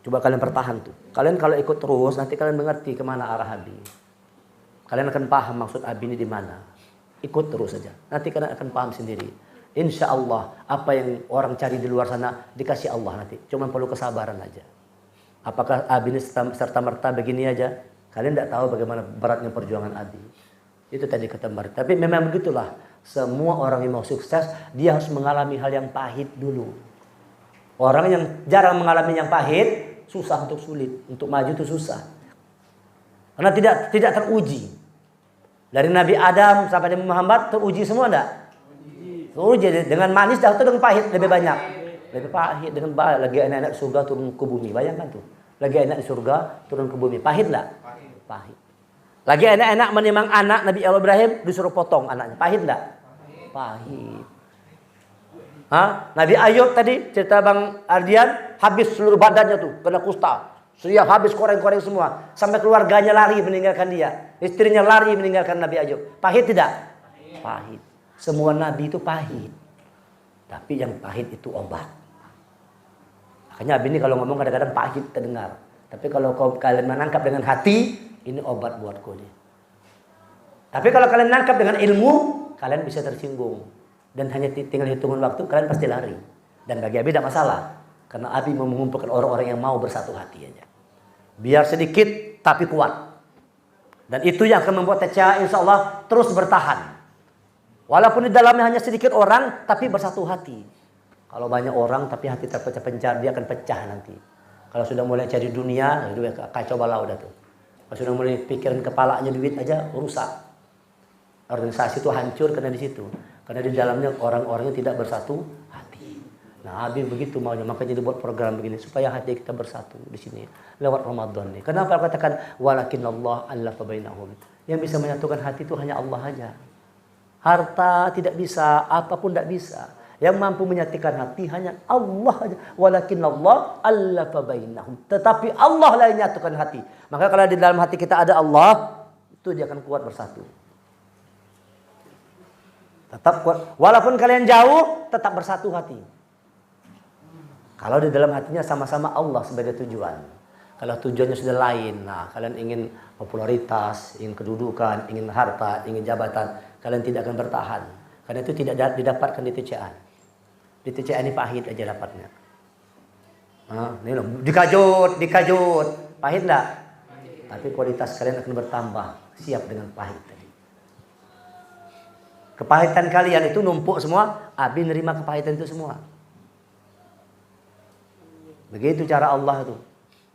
Coba kalian pertahan tuh. Kalian kalau ikut terus, nanti kalian mengerti kemana arah Abi. Kalian akan paham maksud Abi ini di mana. Ikut terus saja. Nanti kalian akan paham sendiri. Insya Allah, apa yang orang cari di luar sana, dikasih Allah nanti. Cuma perlu kesabaran aja. Apakah Abi ini serta-merta begini aja? Kalian tidak tahu bagaimana beratnya perjuangan Abi. Itu tadi kata Mbak. Tapi memang begitulah. Semua orang yang mau sukses, dia harus mengalami hal yang pahit dulu. Orang yang jarang mengalami yang pahit, susah untuk sulit. Untuk maju itu susah. Karena tidak teruji. Dari Nabi Adam sampai Nabi Muhammad teruji semua enggak? Teruji. Dengan manis atau dengan pahit lebih banyak? Lebih pahit. Dengan pahit. Lagi anak-anak surga turun ke bumi. Bayangkan tuh. Lagi anak di surga turun ke bumi. Pahit enggak? Pahit. Lagi anak-anak menimang anak Nabi Ibrahim disuruh potong anaknya. Pahit enggak? Pahit. Nabi Ayub tadi cerita Bang Ardian, habis seluruh badannya tuh kena kusta. Siap habis koreng-koreng semua. Sampai keluarganya lari meninggalkan dia. Istrinya lari meninggalkan Nabi Ayub. Pahit tidak? Pahit. Semua nabi itu pahit. Tapi yang pahit itu obat. Makanya Abi ini kalau ngomong kadang-kadang pahit terdengar. Tapi kalau kalian menangkap dengan hati, ini obat buatku nih. Tapi kalau kalian menangkap dengan ilmu, kalian bisa tersinggung. Dan hanya tinggal hitungan waktu, kalian pasti lari. Dan bagi Abi tidak masalah. Karena Abi mau mengumpulkan orang-orang yang mau bersatu hati aja. Biar sedikit, tapi kuat. Dan itu yang akan membuat TCA insya Allah terus bertahan. Walaupun di dalamnya hanya sedikit orang, tapi bersatu hati. Kalau banyak orang, tapi hati terpecah-pecah, dia akan pecah nanti. Kalau sudah mulai cari dunia, kacau balau dah tuh. Kalau sudah mulai pikiran kepalanya duit aja, rusak. Organisasi itu hancur karena di situ. Karena di dalamnya orang-orangnya tidak bersatu hati. Nah, Abi begitu maunya, makanya dibuat program begini supaya hati kita bersatu di sini lewat Ramadan nih. Kenapa aku katakan walakinallah allafa bainahum? Yang bisa menyatukan hati itu hanya Allah aja. Harta tidak bisa, apapun tidak bisa. Yang mampu menyatukan hati hanya Allah aja. Walakinallah allafa bainahum. Tetapi Allah lah yang menyatukan hati. Maka kalau di dalam hati kita ada Allah, itu dia akan kuat bersatu. Tetap kuat. Walaupun kalian jauh, tetap bersatu hati. Kalau di dalam hatinya sama-sama Allah sebagai tujuan. Kalau tujuannya sudah lain, nah kalian ingin popularitas, ingin kedudukan, ingin harta, ingin jabatan, kalian tidak akan bertahan. Karena itu tidak didapatkan di TCA. Di TCA ini pahit aja dapatnya. Ini loh, dikajut, pahit enggak? Tapi kualitas kalian akan bertambah, siap dengan pahit tadi. Kepahitan kalian itu numpuk semua, Abi nerima kepahitan itu semua. Begitu cara Allah itu.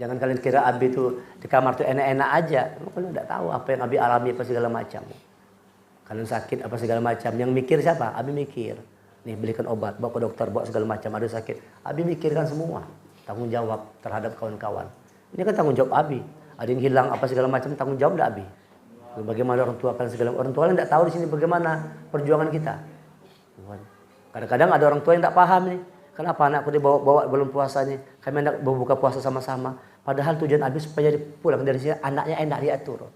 Jangan kalian kira Abi itu di kamar itu enak-enak aja. Kalian tidak tahu apa yang Abi alami apa segala macam. Kalian sakit apa segala macam. Yang mikir siapa? Abi mikir. Nih belikan obat, bawa ke dokter, bawa segala macam. Ada sakit. Abi mikirkan semua. Tanggung jawab terhadap kawan-kawan. Ini kan tanggung jawab Abi. Ada yang hilang apa segala macam, tanggung jawab tidak Abi. Bagaimana orang tua kalian segala orang tua kalian tidak tahu di sini bagaimana perjuangan kita. Kadang-kadang ada orang tua yang tidak paham nih. Kenapa anakku dibawa belum puasa nih? Kami hendak berbuka puasa sama-sama. Padahal tujuan Abi supaya pulang dari sini anaknya enak diatur.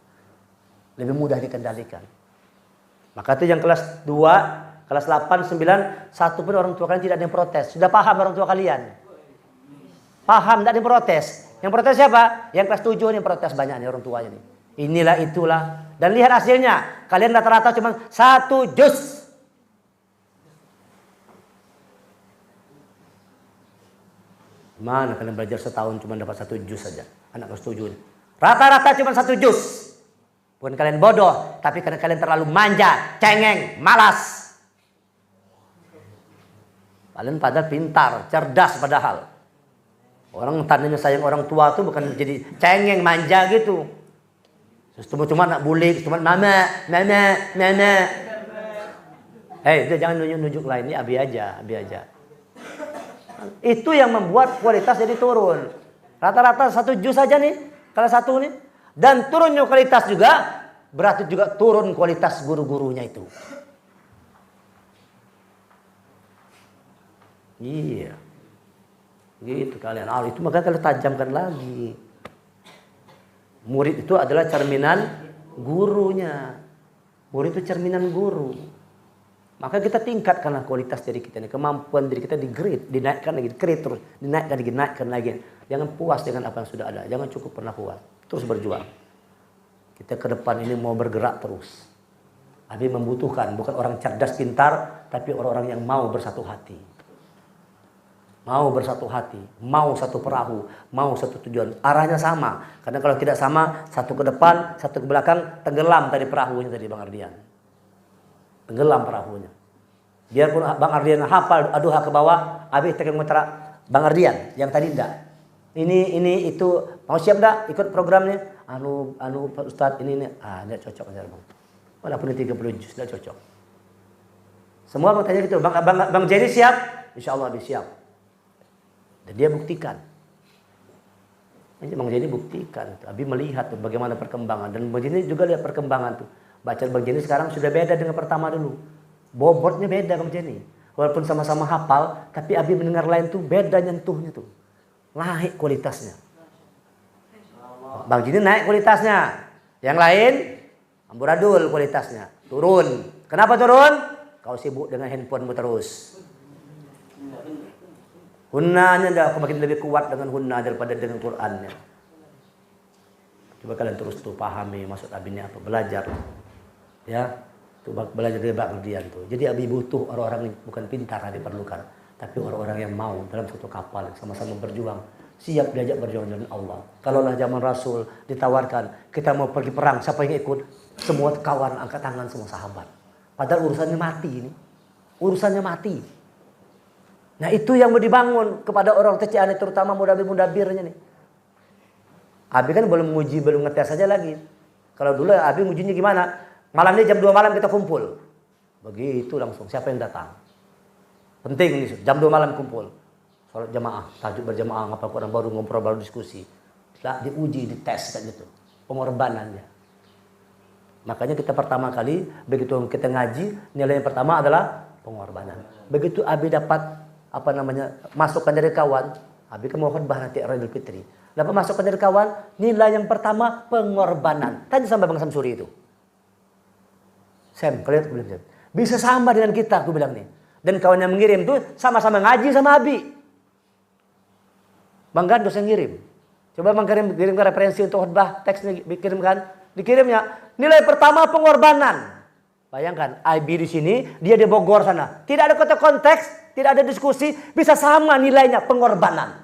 Lebih mudah dikendalikan. Maka itu yang kelas 2, kelas 8, 9, satu pun orang tua kalian tidak ada yang protes. Sudah paham orang tua kalian? Paham, tidak ada yang protes. Yang protes siapa? Yang kelas 7 ini protes banyak nih orang tuanya nih. Inilah itulah. Dan lihat hasilnya. Kalian rata-rata cuma 1 juz. Mana kalian belajar setahun cuma dapat 1 juz saja. Anak kelas 7 ini. Rata-rata cuma 1 juz. Bukan kalian bodoh. Tapi karena kalian terlalu manja, cengeng, malas. Kalian padahal pintar, cerdas padahal. Orang tandanya sayang orang tua tuh bukan jadi cengeng, manja gitu. Cuma nak bully, cuma mama. Dia jangan nunjuk-nunjuk lain, ini Abi aja. Itu yang membuat kualitas jadi turun. Rata-rata 1 juz saja nih, kalau 1 nih. Dan turunnya kualitas juga, berarti juga turun kualitas guru-gurunya itu. Iya. Gitu kalian. Itu maka kalian tajamkan lagi. Murid itu adalah cerminan gurunya. Murid itu cerminan guru. Maka kita tingkatkanlah kualitas diri kita ini, kemampuan diri kita di-grade, dinaikkan lagi, di-grade terus, dinaikkan lagi. Jangan puas dengan apa yang sudah ada, jangan cukup pernah puas. Terus berjuang. Kita ke depan ini mau bergerak terus. Abi membutuhkan bukan orang cerdas pintar, tapi orang-orang yang mau bersatu hati. Mau bersatu hati, mau satu perahu, mau satu tujuan. Arahnya sama. Karena kalau tidak sama, satu ke depan, satu ke belakang, tenggelam tadi perahunya tadi Bang Ardian. Tenggelam perahunya. Biarpun Bang Ardian hafal aduha ke bawah, Abi tekan mutra Bang Ardian yang tadi enggak. Ini itu mau siap enggak ikut programnya? Anu Pak Ustadz ini. Enggak cocok aja Bang. Walaupun ini 30 juz enggak cocok. Semua Bang tanya gitu, Bang Jerry siap? Insyaallah Abi siap. Dan dia buktikan. Bang Jenny buktikan. Abi melihat tuh bagaimana perkembangan. Dan Bang Jenny juga lihat perkembangan tuh. Bacaan Bang Jenny sekarang sudah beda dengan pertama dulu. Bobotnya beda Bang Jenny. Walaupun sama-sama hafal, tapi abi mendengar lain tuh beda nyentuhnya tuh. Naik kualitasnya. Bang Jini naik kualitasnya. Yang lain amburadul kualitasnya. Turun. Kenapa turun? Kau sibuk dengan handphonemu terus. Hunnanya dah makin lebih kuat dengan hunna daripada dengan Qur'annya. Coba kalian terus tuh pahami maksud abi ini apa, belajar. Ya, tuh belajar dari bagian tuh. Jadi abi butuh orang-orang yang bukan pintar yang diperlukan, tapi orang-orang yang mau dalam satu kapal sama-sama berjuang, siap diajak berjuang dengan Allah. Kalaulah zaman Rasul ditawarkan, kita mau pergi perang, siapa yang ikut? Semua kawan angkat tangan, semua sahabat. Padahal urusannya mati ini. Urusannya mati. Nah itu yang mau dibangun kepada orang TCA ini, terutama mudabir-mudabirnya nih. Abi kan belum nguji, belum ngetes saja lagi. Kalau dulu Abi ngujinya gimana? Malam ini jam 2 malam kita kumpul. Begitu langsung, siapa yang datang? Penting nih, jam 2 malam kumpul. Salat jamaah, tahajud berjamaah, ngapal Quran baru, ngobrol baru diskusi. Setelah diuji, dites kan gitu. Pengorbanannya. Makanya kita pertama kali, begitu kita ngaji, nilai yang pertama adalah pengorbanan. Begitu Abi dapat masukan dari kawan, Abi kan mau khutbah nanti Idul Fitri. Dapat masukan dari kawan, nilai yang pertama pengorbanan. Tanya sama Bang Samsuri itu. Sam, kalian bilang, bisa sama dengan kita, aku bilang nih. Dan kawan yang mengirim tuh sama-sama ngaji sama Abi. Bang Gandus yang ngirim. Coba Bang kirimkan referensi untuk khutbah, teksnya dikirimnya. Nilai pertama pengorbanan. Bayangkan, Abi di sini, dia di Bogor sana. Tidak ada kata konteks, tidak ada diskusi, bisa sama nilainya pengorbanan.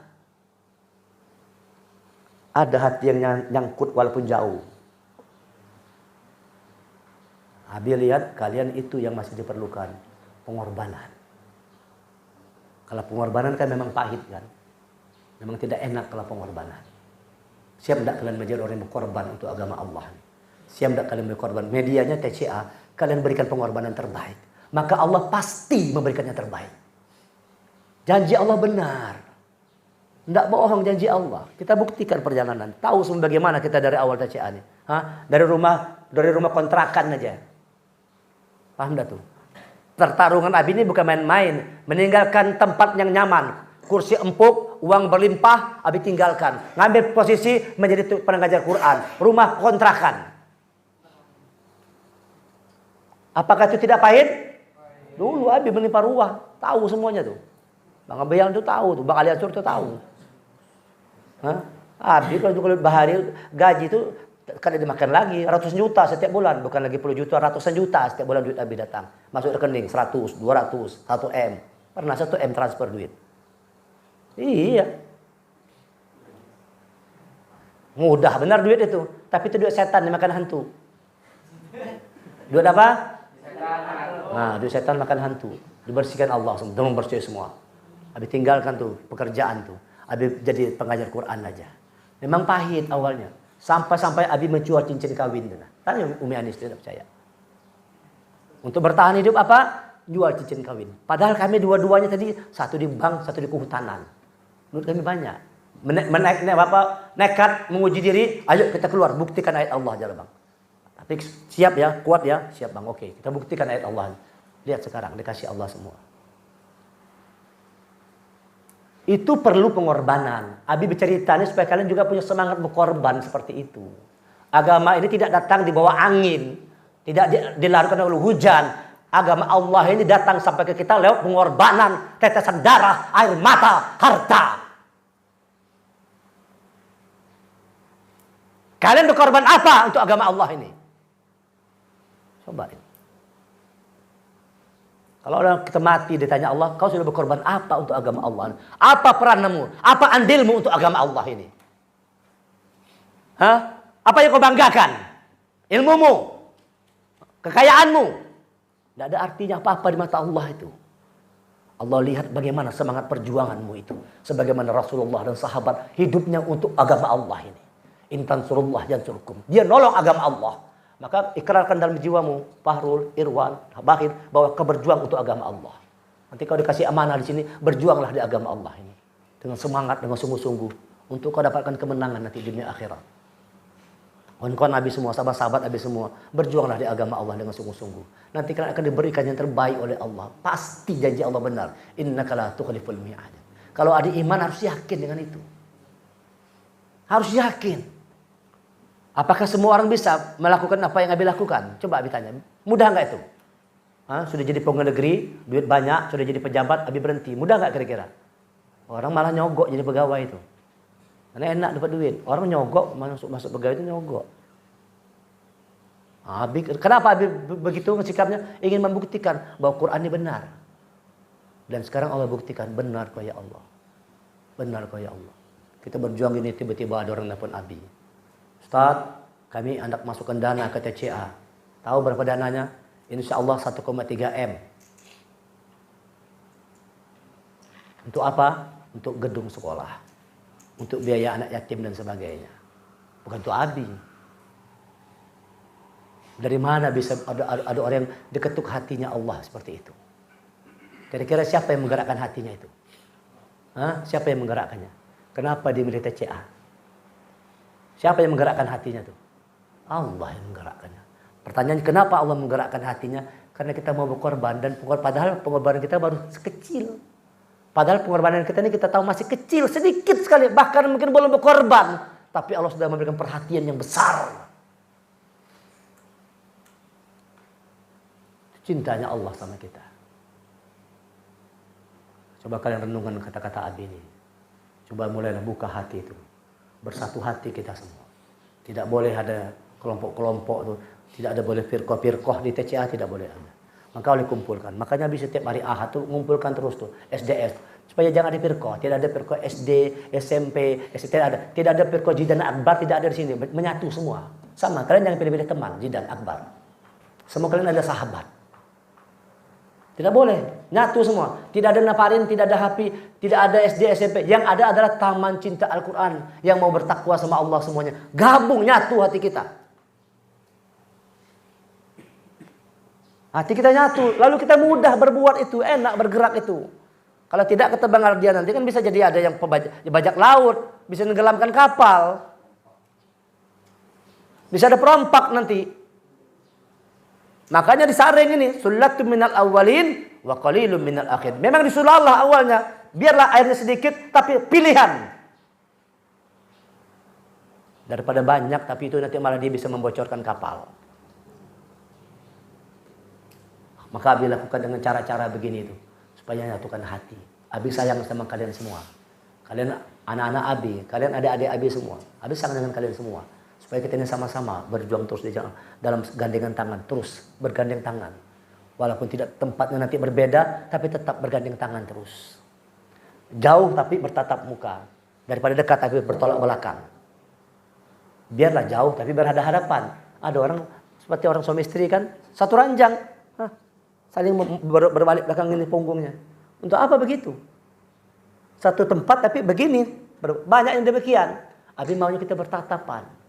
Ada hati yang nyangkut walaupun jauh. Abi lihat kalian itu yang masih diperlukan, pengorbanan. Kalau pengorbanan kan memang pahit kan. Memang tidak enak kalau pengorbanan. Siap tidak kalian menjadi orang yang berkorban untuk agama Allah? Siap tidak kalian berkorban? Medianya TCA, kalian berikan pengorbanan terbaik. Maka Allah pasti memberikannya terbaik. Janji Allah benar. Tidak bohong janji Allah. Kita buktikan perjalanan. Tahu semua bagaimana kita dari awal TCA ini. Dari rumah kontrakan aja. Paham dah tuh? Pertarungan Abi ini bukan main-main. Meninggalkan tempat yang nyaman. Kursi empuk, uang berlimpah, Abi tinggalkan. Ngambil posisi menjadi pengajar Quran. Rumah kontrakan. Apakah itu tidak pahit? Dulu Abi melimpah ruah. Tahu semuanya tuh. Bang Abayang tuh tahu tuh. Bang Ali Atur tuh tahu. Abi kalau bahari gaji tuh kan dimakan lagi ratusan juta setiap bulan, bukan lagi puluh juta, ratusan juta setiap bulan duit Abi datang. Masuk rekening 100, 200, 1 M. Pernah 1 M transfer duit. Iya. Mudah benar duit itu, tapi itu duit setan dimakan hantu. Duit apa? Nah, duit setan makan hantu. Dibersihkan Allah, semua bersih semua. Abi tinggalkan tuh pekerjaan tuh. Abi jadi pengajar Quran aja. Memang pahit awalnya. Sampai Abi menjual cincin kawin. Tanya Umi Anis, tidak percaya. Untuk bertahan hidup apa? Jual cincin kawin. Padahal kami dua-duanya tadi, satu di bank, satu di kehutanan. Menurut kami banyak. Nekat menguji diri, ayo kita keluar, buktikan ayat Allah aja bang. Tapi siap ya, kuat ya, siap bang. Oke, kita buktikan ayat Allah. Lihat sekarang, dikasih Allah semua. Itu perlu pengorbanan. Abi bercerita ini supaya kalian juga punya semangat berkorban seperti itu. Agama ini tidak datang di bawah angin. Tidak dilarutkan oleh hujan. Agama Allah ini datang sampai ke kita lewat pengorbanan. Tetesan darah, air mata, harta. Kalian berkorban apa untuk agama Allah ini? Coba ini. Kalau orang kita mati ditanya Allah, kau sudah berkorban apa untuk agama Allah? Apa peranmu? Apa andilmu untuk agama Allah ini? Apa yang kau banggakan? Ilmumu? Kekayaanmu? Tidak ada artinya apa-apa di mata Allah itu. Allah lihat bagaimana semangat perjuanganmu itu. Sebagaimana Rasulullah dan sahabat hidupnya untuk agama Allah ini. Intan surullah yansurkum. Dia nolong agama Allah. Maka ikrarkan dalam jiwamu, Fahrul, Irwan, Bahir, bahwa kau berjuang untuk agama Allah. Nanti kau dikasih amanah di sini, berjuanglah di agama Allah ini. Dengan semangat, dengan sungguh-sungguh. Untuk kau dapatkan kemenangan nanti di dunia akhirat. Kawan-kawan Abi semua, sahabat-sahabat Abi semua, berjuanglah di agama Allah dengan sungguh-sungguh. Nanti kalian akan diberikan yang terbaik oleh Allah. Pasti janji Allah benar. Innaka la tukhliful mi'ad. Kalau ada iman harus yakin dengan itu. Harus yakin. Apakah semua orang bisa melakukan apa yang Abi lakukan? Coba Abi tanya. Mudah nggak itu? Sudah jadi pegawai negeri, duit banyak, sudah jadi pejabat, Abi berhenti. Mudah nggak kira-kira? Orang malah nyogok jadi pegawai itu. Karena enak dapat duit. Orang nyogok, masuk pegawai itu nyogok. Kenapa Abi begitu sikapnya? Ingin membuktikan bahwa Quran ini benar. Dan sekarang Allah buktikan, benar kok ya Allah. Benar kok ya Allah. Kita berjuang ini tiba-tiba ada orang nelfon Abi. Ustaz, kami hendak masukkan dana ke TCA. Tahu berapa dananya? Insya Allah 1,3 M. Untuk apa? Untuk gedung sekolah. Untuk biaya anak yatim dan sebagainya. Bukan untuk Abi. Dari mana bisa ada orang yang diketuk hatinya Allah seperti itu? Kira-kira siapa yang menggerakkan hatinya itu? Siapa yang menggerakkannya? Kenapa dia milih TCA? Siapa yang menggerakkan hatinya itu? Allah yang menggerakkannya. Pertanyaannya, kenapa Allah menggerakkan hatinya? Karena kita mau berkorban, dan padahal pengorbanan kita baru sekecil. Padahal pengorbanan kita ini kita tahu masih kecil, sedikit sekali, bahkan mungkin belum berkorban, tapi Allah sudah memberikan perhatian yang besar. Cintanya Allah sama kita. Coba kalian renungkan kata-kata Abi ini. Coba mulailah buka hati itu. Bersatu hati kita semua. Tidak boleh ada kelompok-kelompok tuh. Tidak ada boleh firqah-firqah di TCA, tidak boleh ada. Maka oleh kumpulkan. Makanya bisa setiap hari Ahad tuh ngumpulkan terus tuh SDS. Supaya jangan ada firqah. Tidak ada firqah SD, SMP, tidak ada. Tidak ada firqah Jidan Akbar, tidak ada di sini. Menyatu semua. Sama, kalian jangan pilih-pilih teman Jidan Akbar. Semua kalian ada sahabat. Tidak boleh, nyatu semua. Tidak ada Nafarin, tidak ada Hafi, tidak ada SD, SMP. Yang ada adalah taman cinta Al-Quran. Yang mau bertakwa sama Allah semuanya. Gabung, nyatu hati kita. Hati kita nyatu. Lalu kita mudah berbuat itu, enak bergerak itu. Kalau tidak kata Bang Ardian nanti kan bisa jadi ada yang bajak laut. Bisa nenggelamkan kapal. Bisa ada perompak nanti. Makanya disaring ini, sullatun minal awwalin wa qalilun minal akhir. Memang disuruh Allah awalnya, biarlah airnya sedikit tapi pilihan. Daripada banyak tapi itu nanti malah dia bisa membocorkan kapal. Maka Abi lakukan dengan cara-cara begini itu supaya nyatukan hati. Abi sayang sama kalian semua. Kalian anak-anak Abi, kalian adik-adik Abi semua. Abi sayang dengan kalian semua. Supaya kita ini sama-sama berjuang terus di dalam gandengan tangan, terus bergandeng tangan. Walaupun tidak tempatnya nanti berbeda, tapi tetap bergandeng tangan terus. Jauh tapi bertatap muka. Daripada dekat tapi bertolak belakang. Biarlah jauh tapi berhadapan. Ada orang seperti orang suami istri kan, satu ranjang. Saling berbalik belakang ini punggungnya. Untuk apa begitu? Satu tempat tapi begini. Banyak yang demikian. Abi maunya kita bertatapan.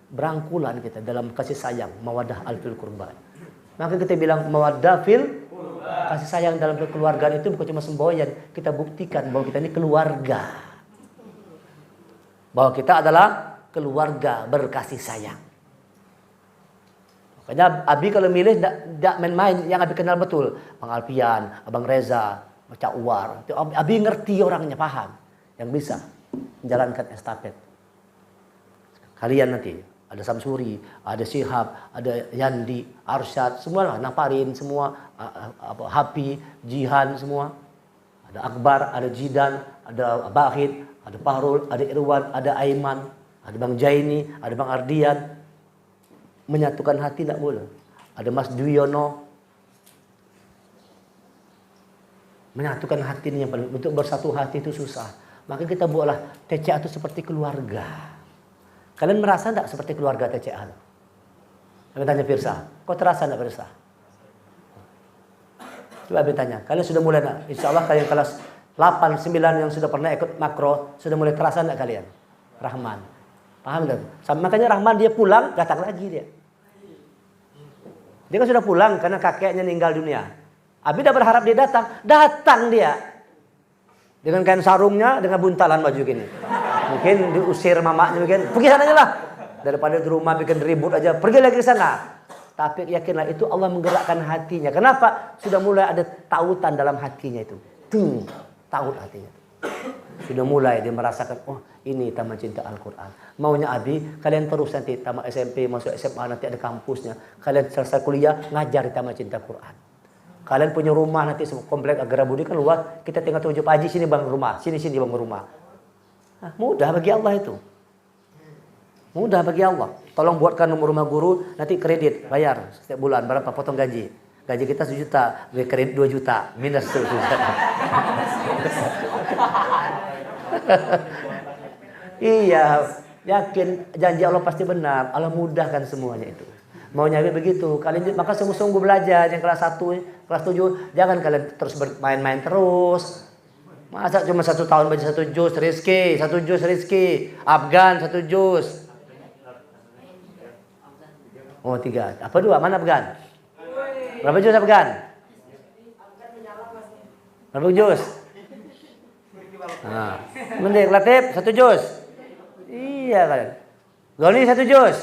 Berangkulan kita dalam kasih sayang, mawaddah alfil qurban. Maka kita bilang mawaddah fil kasih sayang dalam kekeluargaan itu bukan cuma semboyan, kita buktikan bahwa kita ini keluarga. Bahwa kita adalah keluarga berkasih sayang. Makanya Abi kalau milih tidak main-main, yang Abi kenal betul, Bang Alfian, Abang Reza, Cak Uwar. Abi ngerti orangnya, paham, yang bisa menjalankan estafet. Kalian nanti ada Samsuri, ada Syihab, ada Yandi, Arsyad, semua lah, Nafarin, semua, Hapi, Jihan, semua. Ada Akbar, ada Jidan, ada Bahid, ada Fahrul, ada Irwan, ada Aiman, ada Bang Jaini, ada Bang Ardian. Menyatukan hati tidak boleh. Ada Mas Duyono. Menyatukan hati ini yang paling, untuk bersatu hati itu susah. Maka kita buatlah TCA itu seperti keluarga. Kalian merasa tidak seperti keluarga TCA? Kami tanya Pirsa, kau terasa tidak Pirsa? Coba Abi tanya, kalian sudah mulai tidak? Insya Allah kalian kelas 8, 9 yang sudah pernah ikut makro, sudah mulai terasa tidak kalian? Rahman, paham tidak? Makanya Rahman dia pulang, datang lagi dia. Dia kan sudah pulang karena kakeknya meninggal dunia. Abi tidak berharap dia datang dia. Dengan kain sarungnya, dengan buntalan baju gini. Mungkin diusir mamanya, mungkin pergi sana aja lah. Daripada di rumah bikin ribut aja, pergi lagi ke sana. Tapi yakinlah itu Allah menggerakkan hatinya. Kenapa? Sudah mulai ada tautan dalam hatinya itu. Taut hatinya. Sudah mulai dia merasakan, oh ini taman cinta Al-Quran. Maunya Abi, kalian terus nanti tamat SMP, masuk SMA, nanti ada kampusnya. Kalian selesai kuliah, ngajar di taman cinta Quran. Kalian punya rumah nanti komplek Agrabudi kan luas. Kita tinggal tunjuk Pak Haji, sini bangun rumah, sini bangun rumah. Nah, mudah bagi Allah itu. Mudah bagi Allah. Tolong buatkan nomor rumah guru, nanti kredit, bayar setiap bulan, berapa potong gaji. Gaji kita 1 juta, kredit 2 juta, minus 1 juta. Iya, yakin janji Allah pasti benar. Allah mudahkan semuanya itu. Mau nyari begitu, kalian maka sungguh-sungguh belajar yang kelas 1, kelas 7, jangan kalian terus bermain-main terus. Masa cuma 1 tahun baca 1 juz Rizki, 1 juz Rizki, Afgan 1 juz. Oh 3, apa 2? Mana Afgan? Berapa juz Afgan? Berapa juz? Nah, mending Latif 1 juz. Iya kan. Goni 1 juz.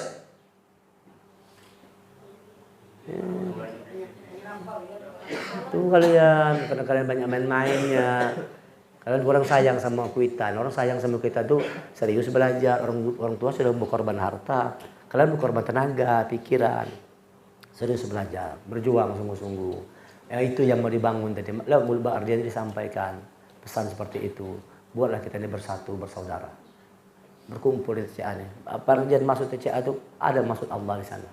Tuh kalian, karena kalian banyak main-mainnya. Kalian kurang sayang sama kuitan. Orang sayang sama kita tuh serius belajar. Orang tua sudah berkorban harta. Kalian berkorban tenaga, pikiran. Serius belajar, berjuang sungguh-sungguh. Ya itu yang mau dibangun tadi. Lalu Mbak Ardian disampaikan pesan seperti itu. Buatlah kita ini bersatu, bersaudara. Berkumpul di TCA ini. Ardian masuk TCA itu ada maksud Allah di sana.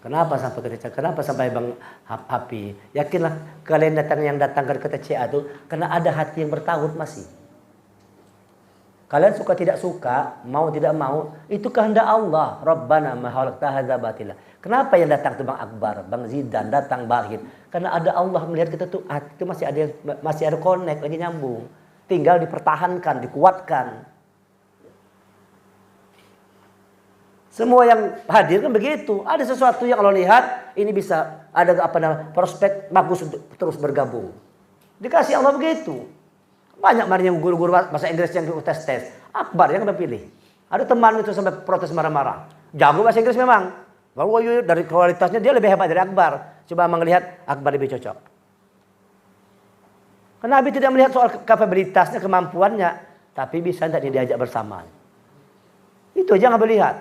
Kenapa sampai ke TCA? Kenapa sampai Bang Hapi? Yakinlah kalian yang datang ke TCA itu karena ada hati yang bertauhid masih. Kalian suka tidak suka, mau tidak mau, itu kehendak Allah. Rabbana ma khalaqta hadza batila. Kenapa yang datang itu Bang Akbar, Bang Zidan, datang Bahid? Karena ada Allah melihat kita tuh itu masih ada connect, lagi nyambung. Tinggal dipertahankan, dikuatkan. Semua yang hadir kan begitu. Ada sesuatu yang Allah lihat, ini bisa ada prospek bagus untuk terus bergabung. Dikasih Allah begitu. Banyak yang guru-guru bahasa Inggris yang tes. Akbar yang pilih. Ada teman itu sampai protes marah-marah. Jago bahasa Inggris memang. Bahwa dari kualitasnya dia lebih hebat dari Akbar. Coba melihat Akbar lebih cocok. Karena Nabi tidak melihat soal kapabilitasnya, kemampuannya. Tapi bisa tidak diajak bersama. Itu aja nggak lihat.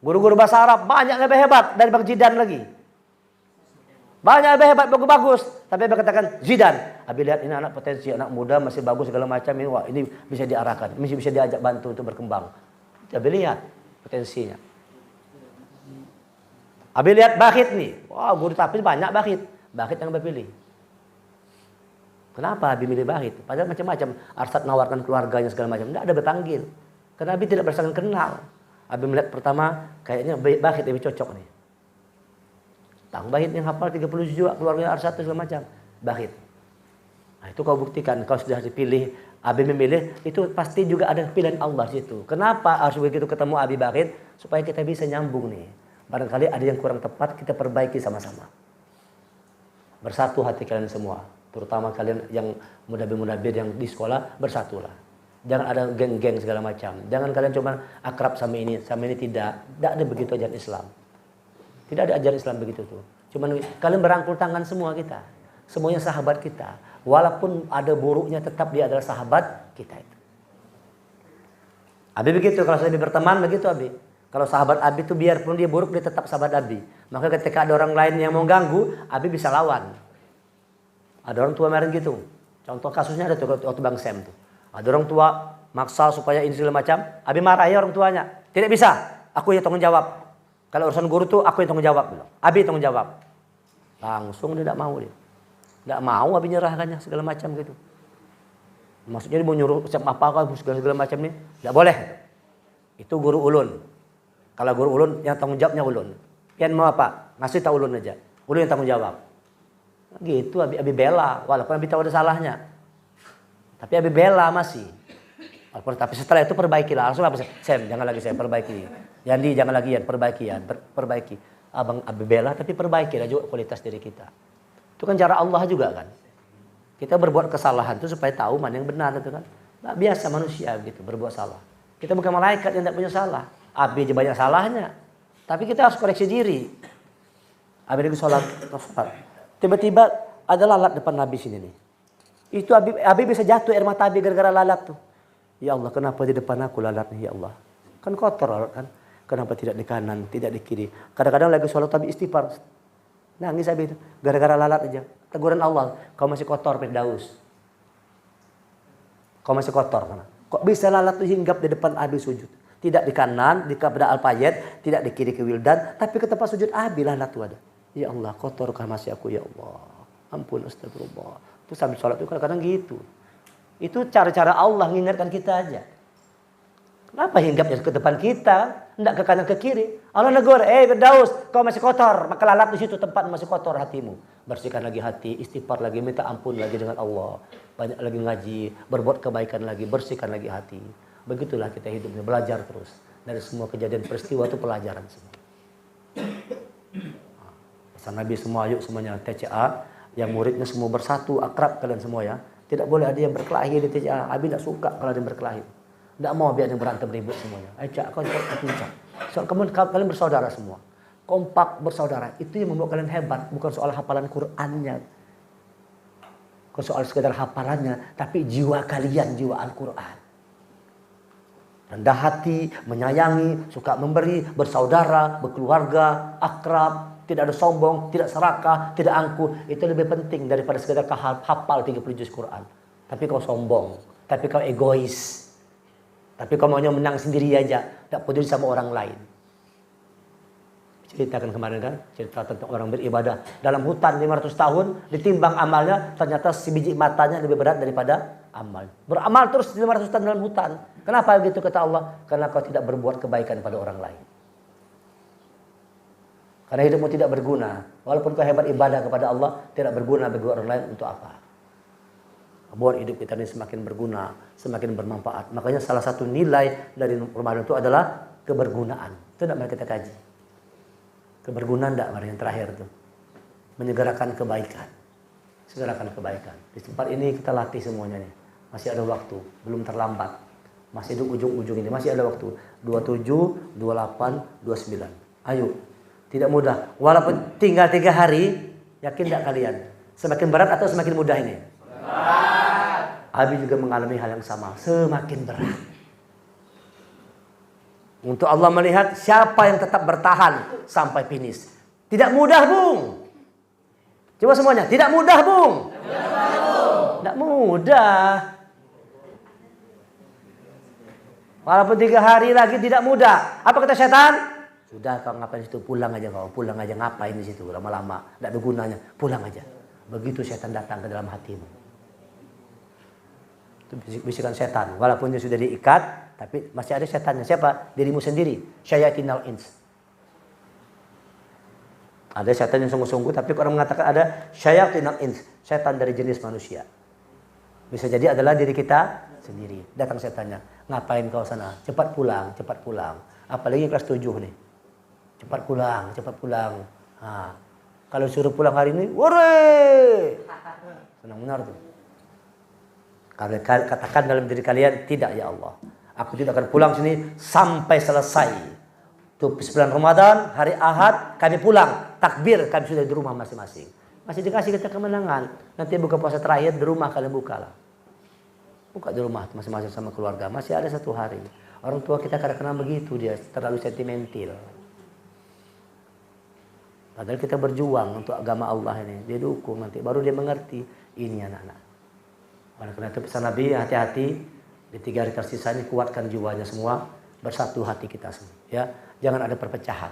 Guru-guru bahasa Arab banyak lebih hebat dari Bang Zidan lagi. Banyak lebih hebat, bagus-bagus. Tapi Abang katakan, Zidan, Abi lihat ini anak potensi, anak muda, masih bagus segala macam. Ini, wah, ini bisa diarahkan, bisa diajak bantu untuk berkembang. Abi lihat potensinya. Abi lihat Bahid nih. Wah, guru tapi banyak Bahid. Bahid yang Abi pilih. Kenapa Abi milih Bahid? Padahal macam-macam. Arsad nawarkan keluarganya segala macam. Tidak ada berpanggil. Karena Abi tidak berdasarkan kenal. Abi melihat pertama, kayaknya Bahid lebih cocok nih. Tahu Bahid yang hafal 30 juz keluarga Arsad segala macam. Bahid. Nah, itu kau buktikan. Kau sudah dipilih, Abi memilih, itu pasti juga ada pilihan Allah di situ. Kenapa harus begitu ketemu Abi Bahid? Supaya kita bisa nyambung nih. Barangkali ada yang kurang tepat, kita perbaiki sama-sama. Bersatu hati kalian semua. Terutama kalian yang mudabir-mudabir yang di sekolah, bersatulah. Jangan ada geng-geng segala macam. Jangan kalian cuma akrab sama ini tidak. Tidak ada begitu ajaran Islam. Tidak ada ajaran Islam begitu tuh. Cuman kalian berangkul tangan semua kita. Semuanya sahabat kita. Walaupun ada buruknya tetap dia adalah sahabat kita itu. Abi begitu, kalau saya berteman begitu Abi. Kalau sahabat Abi itu biarpun dia buruk dia tetap sahabat Abi. Maka ketika ada orang lain yang mau ganggu, Abi bisa lawan. Ada orang tua kemarin gitu. Contoh kasusnya ada tuh waktu Bang Sem tuh. Ada orang tua maksa supaya ini segala macam. Abi marahi orang tuanya. Tidak bisa. Aku yang tanggung jawab. Kalau urusan guru tuh aku yang tanggung jawab. Abi tanggung jawab. Langsung dia tidak mau dia. Tidak mau Abi nyerahkannya segala macam gitu. Maksudnya dia mau nyuruh siap apa segala macam nih. Tidak boleh. Itu guru ulun. Kalau guru ulun yang tanggung jawabnya ulun. Pian mau apa? Ngasih tahu ulun aja. Ulun yang tanggung jawab. Gitu Abi bela. Walaupun Abi tahu ada salahnya. Tapi Abi bela masih. Tapi setelah itu perbaikilah. Langsung apa? Sem, jangan lagi saya perbaiki. Yandi jangan lagi ya, perbaiki. Abang Abi bela tapi perbaikilah juga kualitas diri kita. Itu kan cara Allah juga kan. Kita berbuat kesalahan itu supaya tahu mana yang benar itu kan. Nah, biasa manusia gitu berbuat salah. Kita bukan malaikat yang tidak punya salah. Abi aja banyak salahnya. Tapi kita harus koreksi diri. Abi lagi sholat. Tiba-tiba ada lalat depan Nabi sini nih. Itu Abi bisa jatuh air mata Abi gara-gara lalat tuh. Ya Allah, kenapa di depan aku lalat nih ya Allah? Kan kotor lalat kan. Kenapa tidak di kanan, tidak di kiri? Kadang-kadang lagi sholat Abi istighfar. Nangis Abi itu. Gara-gara lalat aja. Teguran Allah. Kau masih kotor Firdaus. Kau masih kotor. Kok bisa lalat tuh hinggap di depan Abi sujud? Tidak di kanan, di kepada Al-Fayed, tidak di kiri ke Wildan, tapi ke tempat sujud Abi lalat tuh ada. Ya Allah, kotorkah masih aku ya Allah. Ampun, astagfirullah. Itu sambil sholat itu kadang-kadang gitu. Itu cara-cara Allah mengingatkan kita aja. Kenapa hinggapnya ke depan kita, tidak ke kanan ke kiri? Allah negur, Firdaus, kau masih kotor, maka lalat di situ tempat masih kotor hatimu. Bersihkan lagi hati, istighfar lagi, minta ampun lagi dengan Allah. Banyak lagi ngaji, berbuat kebaikan lagi, bersihkan lagi hati. Begitulah kita hidupnya, belajar terus. Dari semua kejadian peristiwa itu pelajaran semua. Pesan Nabi semua, yuk semuanya TCA, yang muridnya semua bersatu, akrab kalian semua ya. Tidak boleh ada yang berkelahi di TCA. Abi tidak suka kalau ada yang berkelahi. Tidak mau biar yang berantem ribut semuanya. Ayo Cak, kau cepat. So, kalian bersaudara semua. Kompak bersaudara. Itu yang membuat kalian hebat. Bukan soal hafalan Qur'annya. Bukan soal sekedar hafalannya. Tapi jiwa kalian, jiwa Al-Quran. Rendah hati, menyayangi, suka memberi, bersaudara, berkeluarga, akrab. Tidak ada sombong, tidak serakah, tidak angkuh. Itu lebih penting daripada sekedar hafal 30 juz Quran. Tapi kau sombong. Tapi kau egois. Tapi kau maunya menang sendiri aja, tidak peduli sama orang lain. Ceritakan kemarin kan, cerita tentang orang beribadah dalam hutan 500 tahun, ditimbang amalnya, ternyata sebiji matanya lebih berat daripada amal. Beramal terus 500 tahun dalam hutan. Kenapa begitu kata Allah? Karena kau tidak berbuat kebaikan pada orang lain. Karena hidupmu tidak berguna. Walaupun kau hebat ibadah kepada Allah, tidak berguna bagi orang lain untuk apa? Buat hidup kita ini semakin berguna, semakin bermanfaat. Makanya salah satu nilai dari Ramadan itu adalah kebergunaan. Itu tidak mari kita kaji. Kebergunaan tidak mari yang terakhir itu. Menyegerakan kebaikan. Segerakan kebaikan. Di tempat ini kita latih semuanya nih. Masih ada waktu, belum terlambat. Masih di ujung-ujung ini, masih ada waktu. 27, 28, 29. Ayo. Tidak mudah. Walaupun tinggal 3 hari, yakin tidak kalian? Semakin berat atau semakin mudah ini? Abi juga mengalami hal yang sama, semakin berat. Untuk Allah melihat siapa yang tetap bertahan sampai finish. Tidak mudah, Bung. Coba semuanya, tidak mudah, Bung. Tidak mudah. Walaupun 3 hari lagi tidak mudah. Apa kata setan? Sudah kau ngapain situ, pulang aja kau, pulang aja ngapain di situ lama-lama, tidak ada gunanya, pulang aja. Begitu setan datang ke dalam hatimu. Itu bisikan setan. Walaupun dia sudah diikat, tapi masih ada setannya. Siapa? Dirimu sendiri. Syayatinal ins. Ada setan yang sungguh-sungguh, tapi orang mengatakan ada syayatinal ins. Setan dari jenis manusia. Bisa jadi adalah diri kita sendiri. Datang setannya. Ngapain kau sana? Cepat pulang, cepat pulang. Apalagi kelas 7 nih. Cepat pulang, cepat pulang. Nah, kalau suruh pulang hari ini, wore! Senang benar tuh. Katakan dalam diri kalian, tidak ya Allah. Aku tidak akan pulang sini sampai selesai. Itu 9 Ramadan, hari Ahad, kami pulang. Takbir, kami sudah di rumah masing-masing. Masih dikasih kita kemenangan. Nanti buka puasa terakhir, di rumah kalian bukalah. Buka di rumah masing-masing sama keluarga. Masih ada 1 hari. Orang tua kita kadang-kadang begitu, dia terlalu sentimental. Padahal kita berjuang untuk agama Allah ini. Dia dukung nanti, baru dia mengerti. Ini anak-anak. Oleh karena itu pesan Nabi, hati-hati di 3 hari tersisa ini, kuatkan jiwanya semua, bersatu hati kita semua. Ya, jangan ada perpecahan,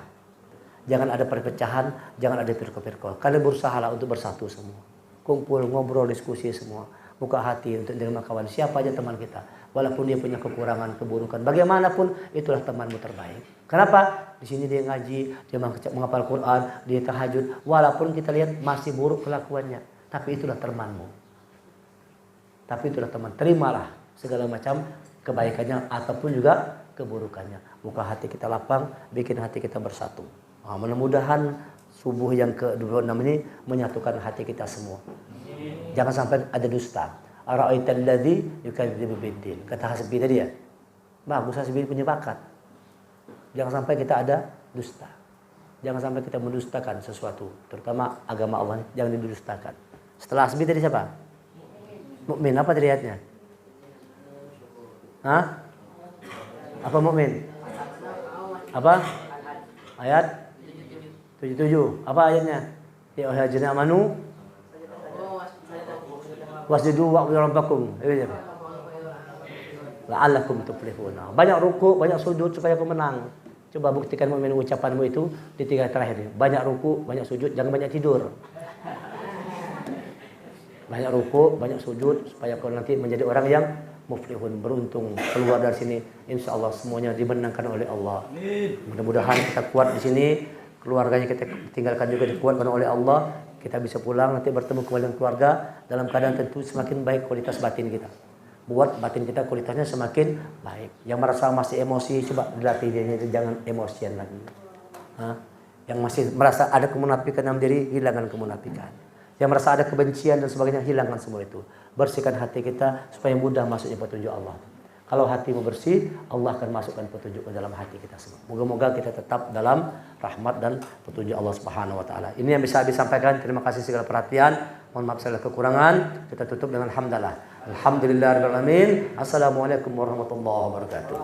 jangan ada perpecahan, jangan ada firqah-firqah. Kalian berusahalah untuk bersatu semua, kumpul, ngobrol, diskusi semua, buka hati untuk menerima kawan siapa aja teman kita, walaupun dia punya kekurangan, keburukan, bagaimanapun itulah temanmu terbaik. Kenapa? Di sini dia ngaji, dia menghafal Quran, dia tahajud, walaupun kita lihat masih buruk kelakuannya, tapi itulah temanmu. Tapi itulah teman, terimalah segala macam kebaikannya ataupun juga keburukannya. Buka hati kita lapang, bikin hati kita bersatu. Nah, mudah-mudahan subuh yang ke-26 ini menyatukan hati kita semua. Jangan sampai ada dusta. Ara'aital ladzi yukadzibu biddin. Kata Hasbi tadi ya. Bagus, Hasbi punya bakat. Jangan sampai kita ada dusta. Jangan sampai kita mendustakan sesuatu, terutama agama Allah, jangan didustakan. Setelah hasbi tadi siapa? Mukmin. Apa tadi ayatnya? Hah? Apa mukmin? Apa? Ayat 77. Apa ayatnya? Ya ayyuhallazina amanu wasjudu wa'budu rabbakum. La'allakum tuflihuna. Banyak ruku, banyak sujud supaya kau menang. Coba buktikan mukmin ucapanmu itu di 3 terakhir ini. Banyak ruku, banyak sujud, jangan banyak tidur. Banyak ruku, banyak sujud supaya kau nanti menjadi orang yang muflihun, beruntung keluar dari sini. Insya Allah semuanya dimenangkan oleh Allah. Mudah-mudahan kita kuat di sini, keluarganya kita tinggalkan juga dikuatkan oleh Allah. Kita bisa pulang nanti bertemu kembali dengan keluarga dalam keadaan tentu semakin baik kualitas batin kita. Buat batin kita kualitasnya semakin baik. Yang merasa masih emosi, coba dilatih dia, jangan emosian lagi. Yang masih merasa ada kemunafikan dalam diri, hilangkan kemunafikan. Yang merasa ada kebencian dan sebagainya, hilangkan semua itu. Bersihkan hati kita supaya mudah masuknya petunjuk Allah. Kalau hatimu bersih, Allah akan masukkan petunjuk ke dalam hati kita semua. Moga-moga kita tetap dalam rahmat dan petunjuk Allah Subhanahu wa taala. Ini yang bisa saya sampaikan. Terima kasih segala perhatian. Mohon maaf segala kekurangan. Kita tutup dengan hamdalah. Alhamdulillahirabbil alamin. Assalamualaikum warahmatullahi wabarakatuh.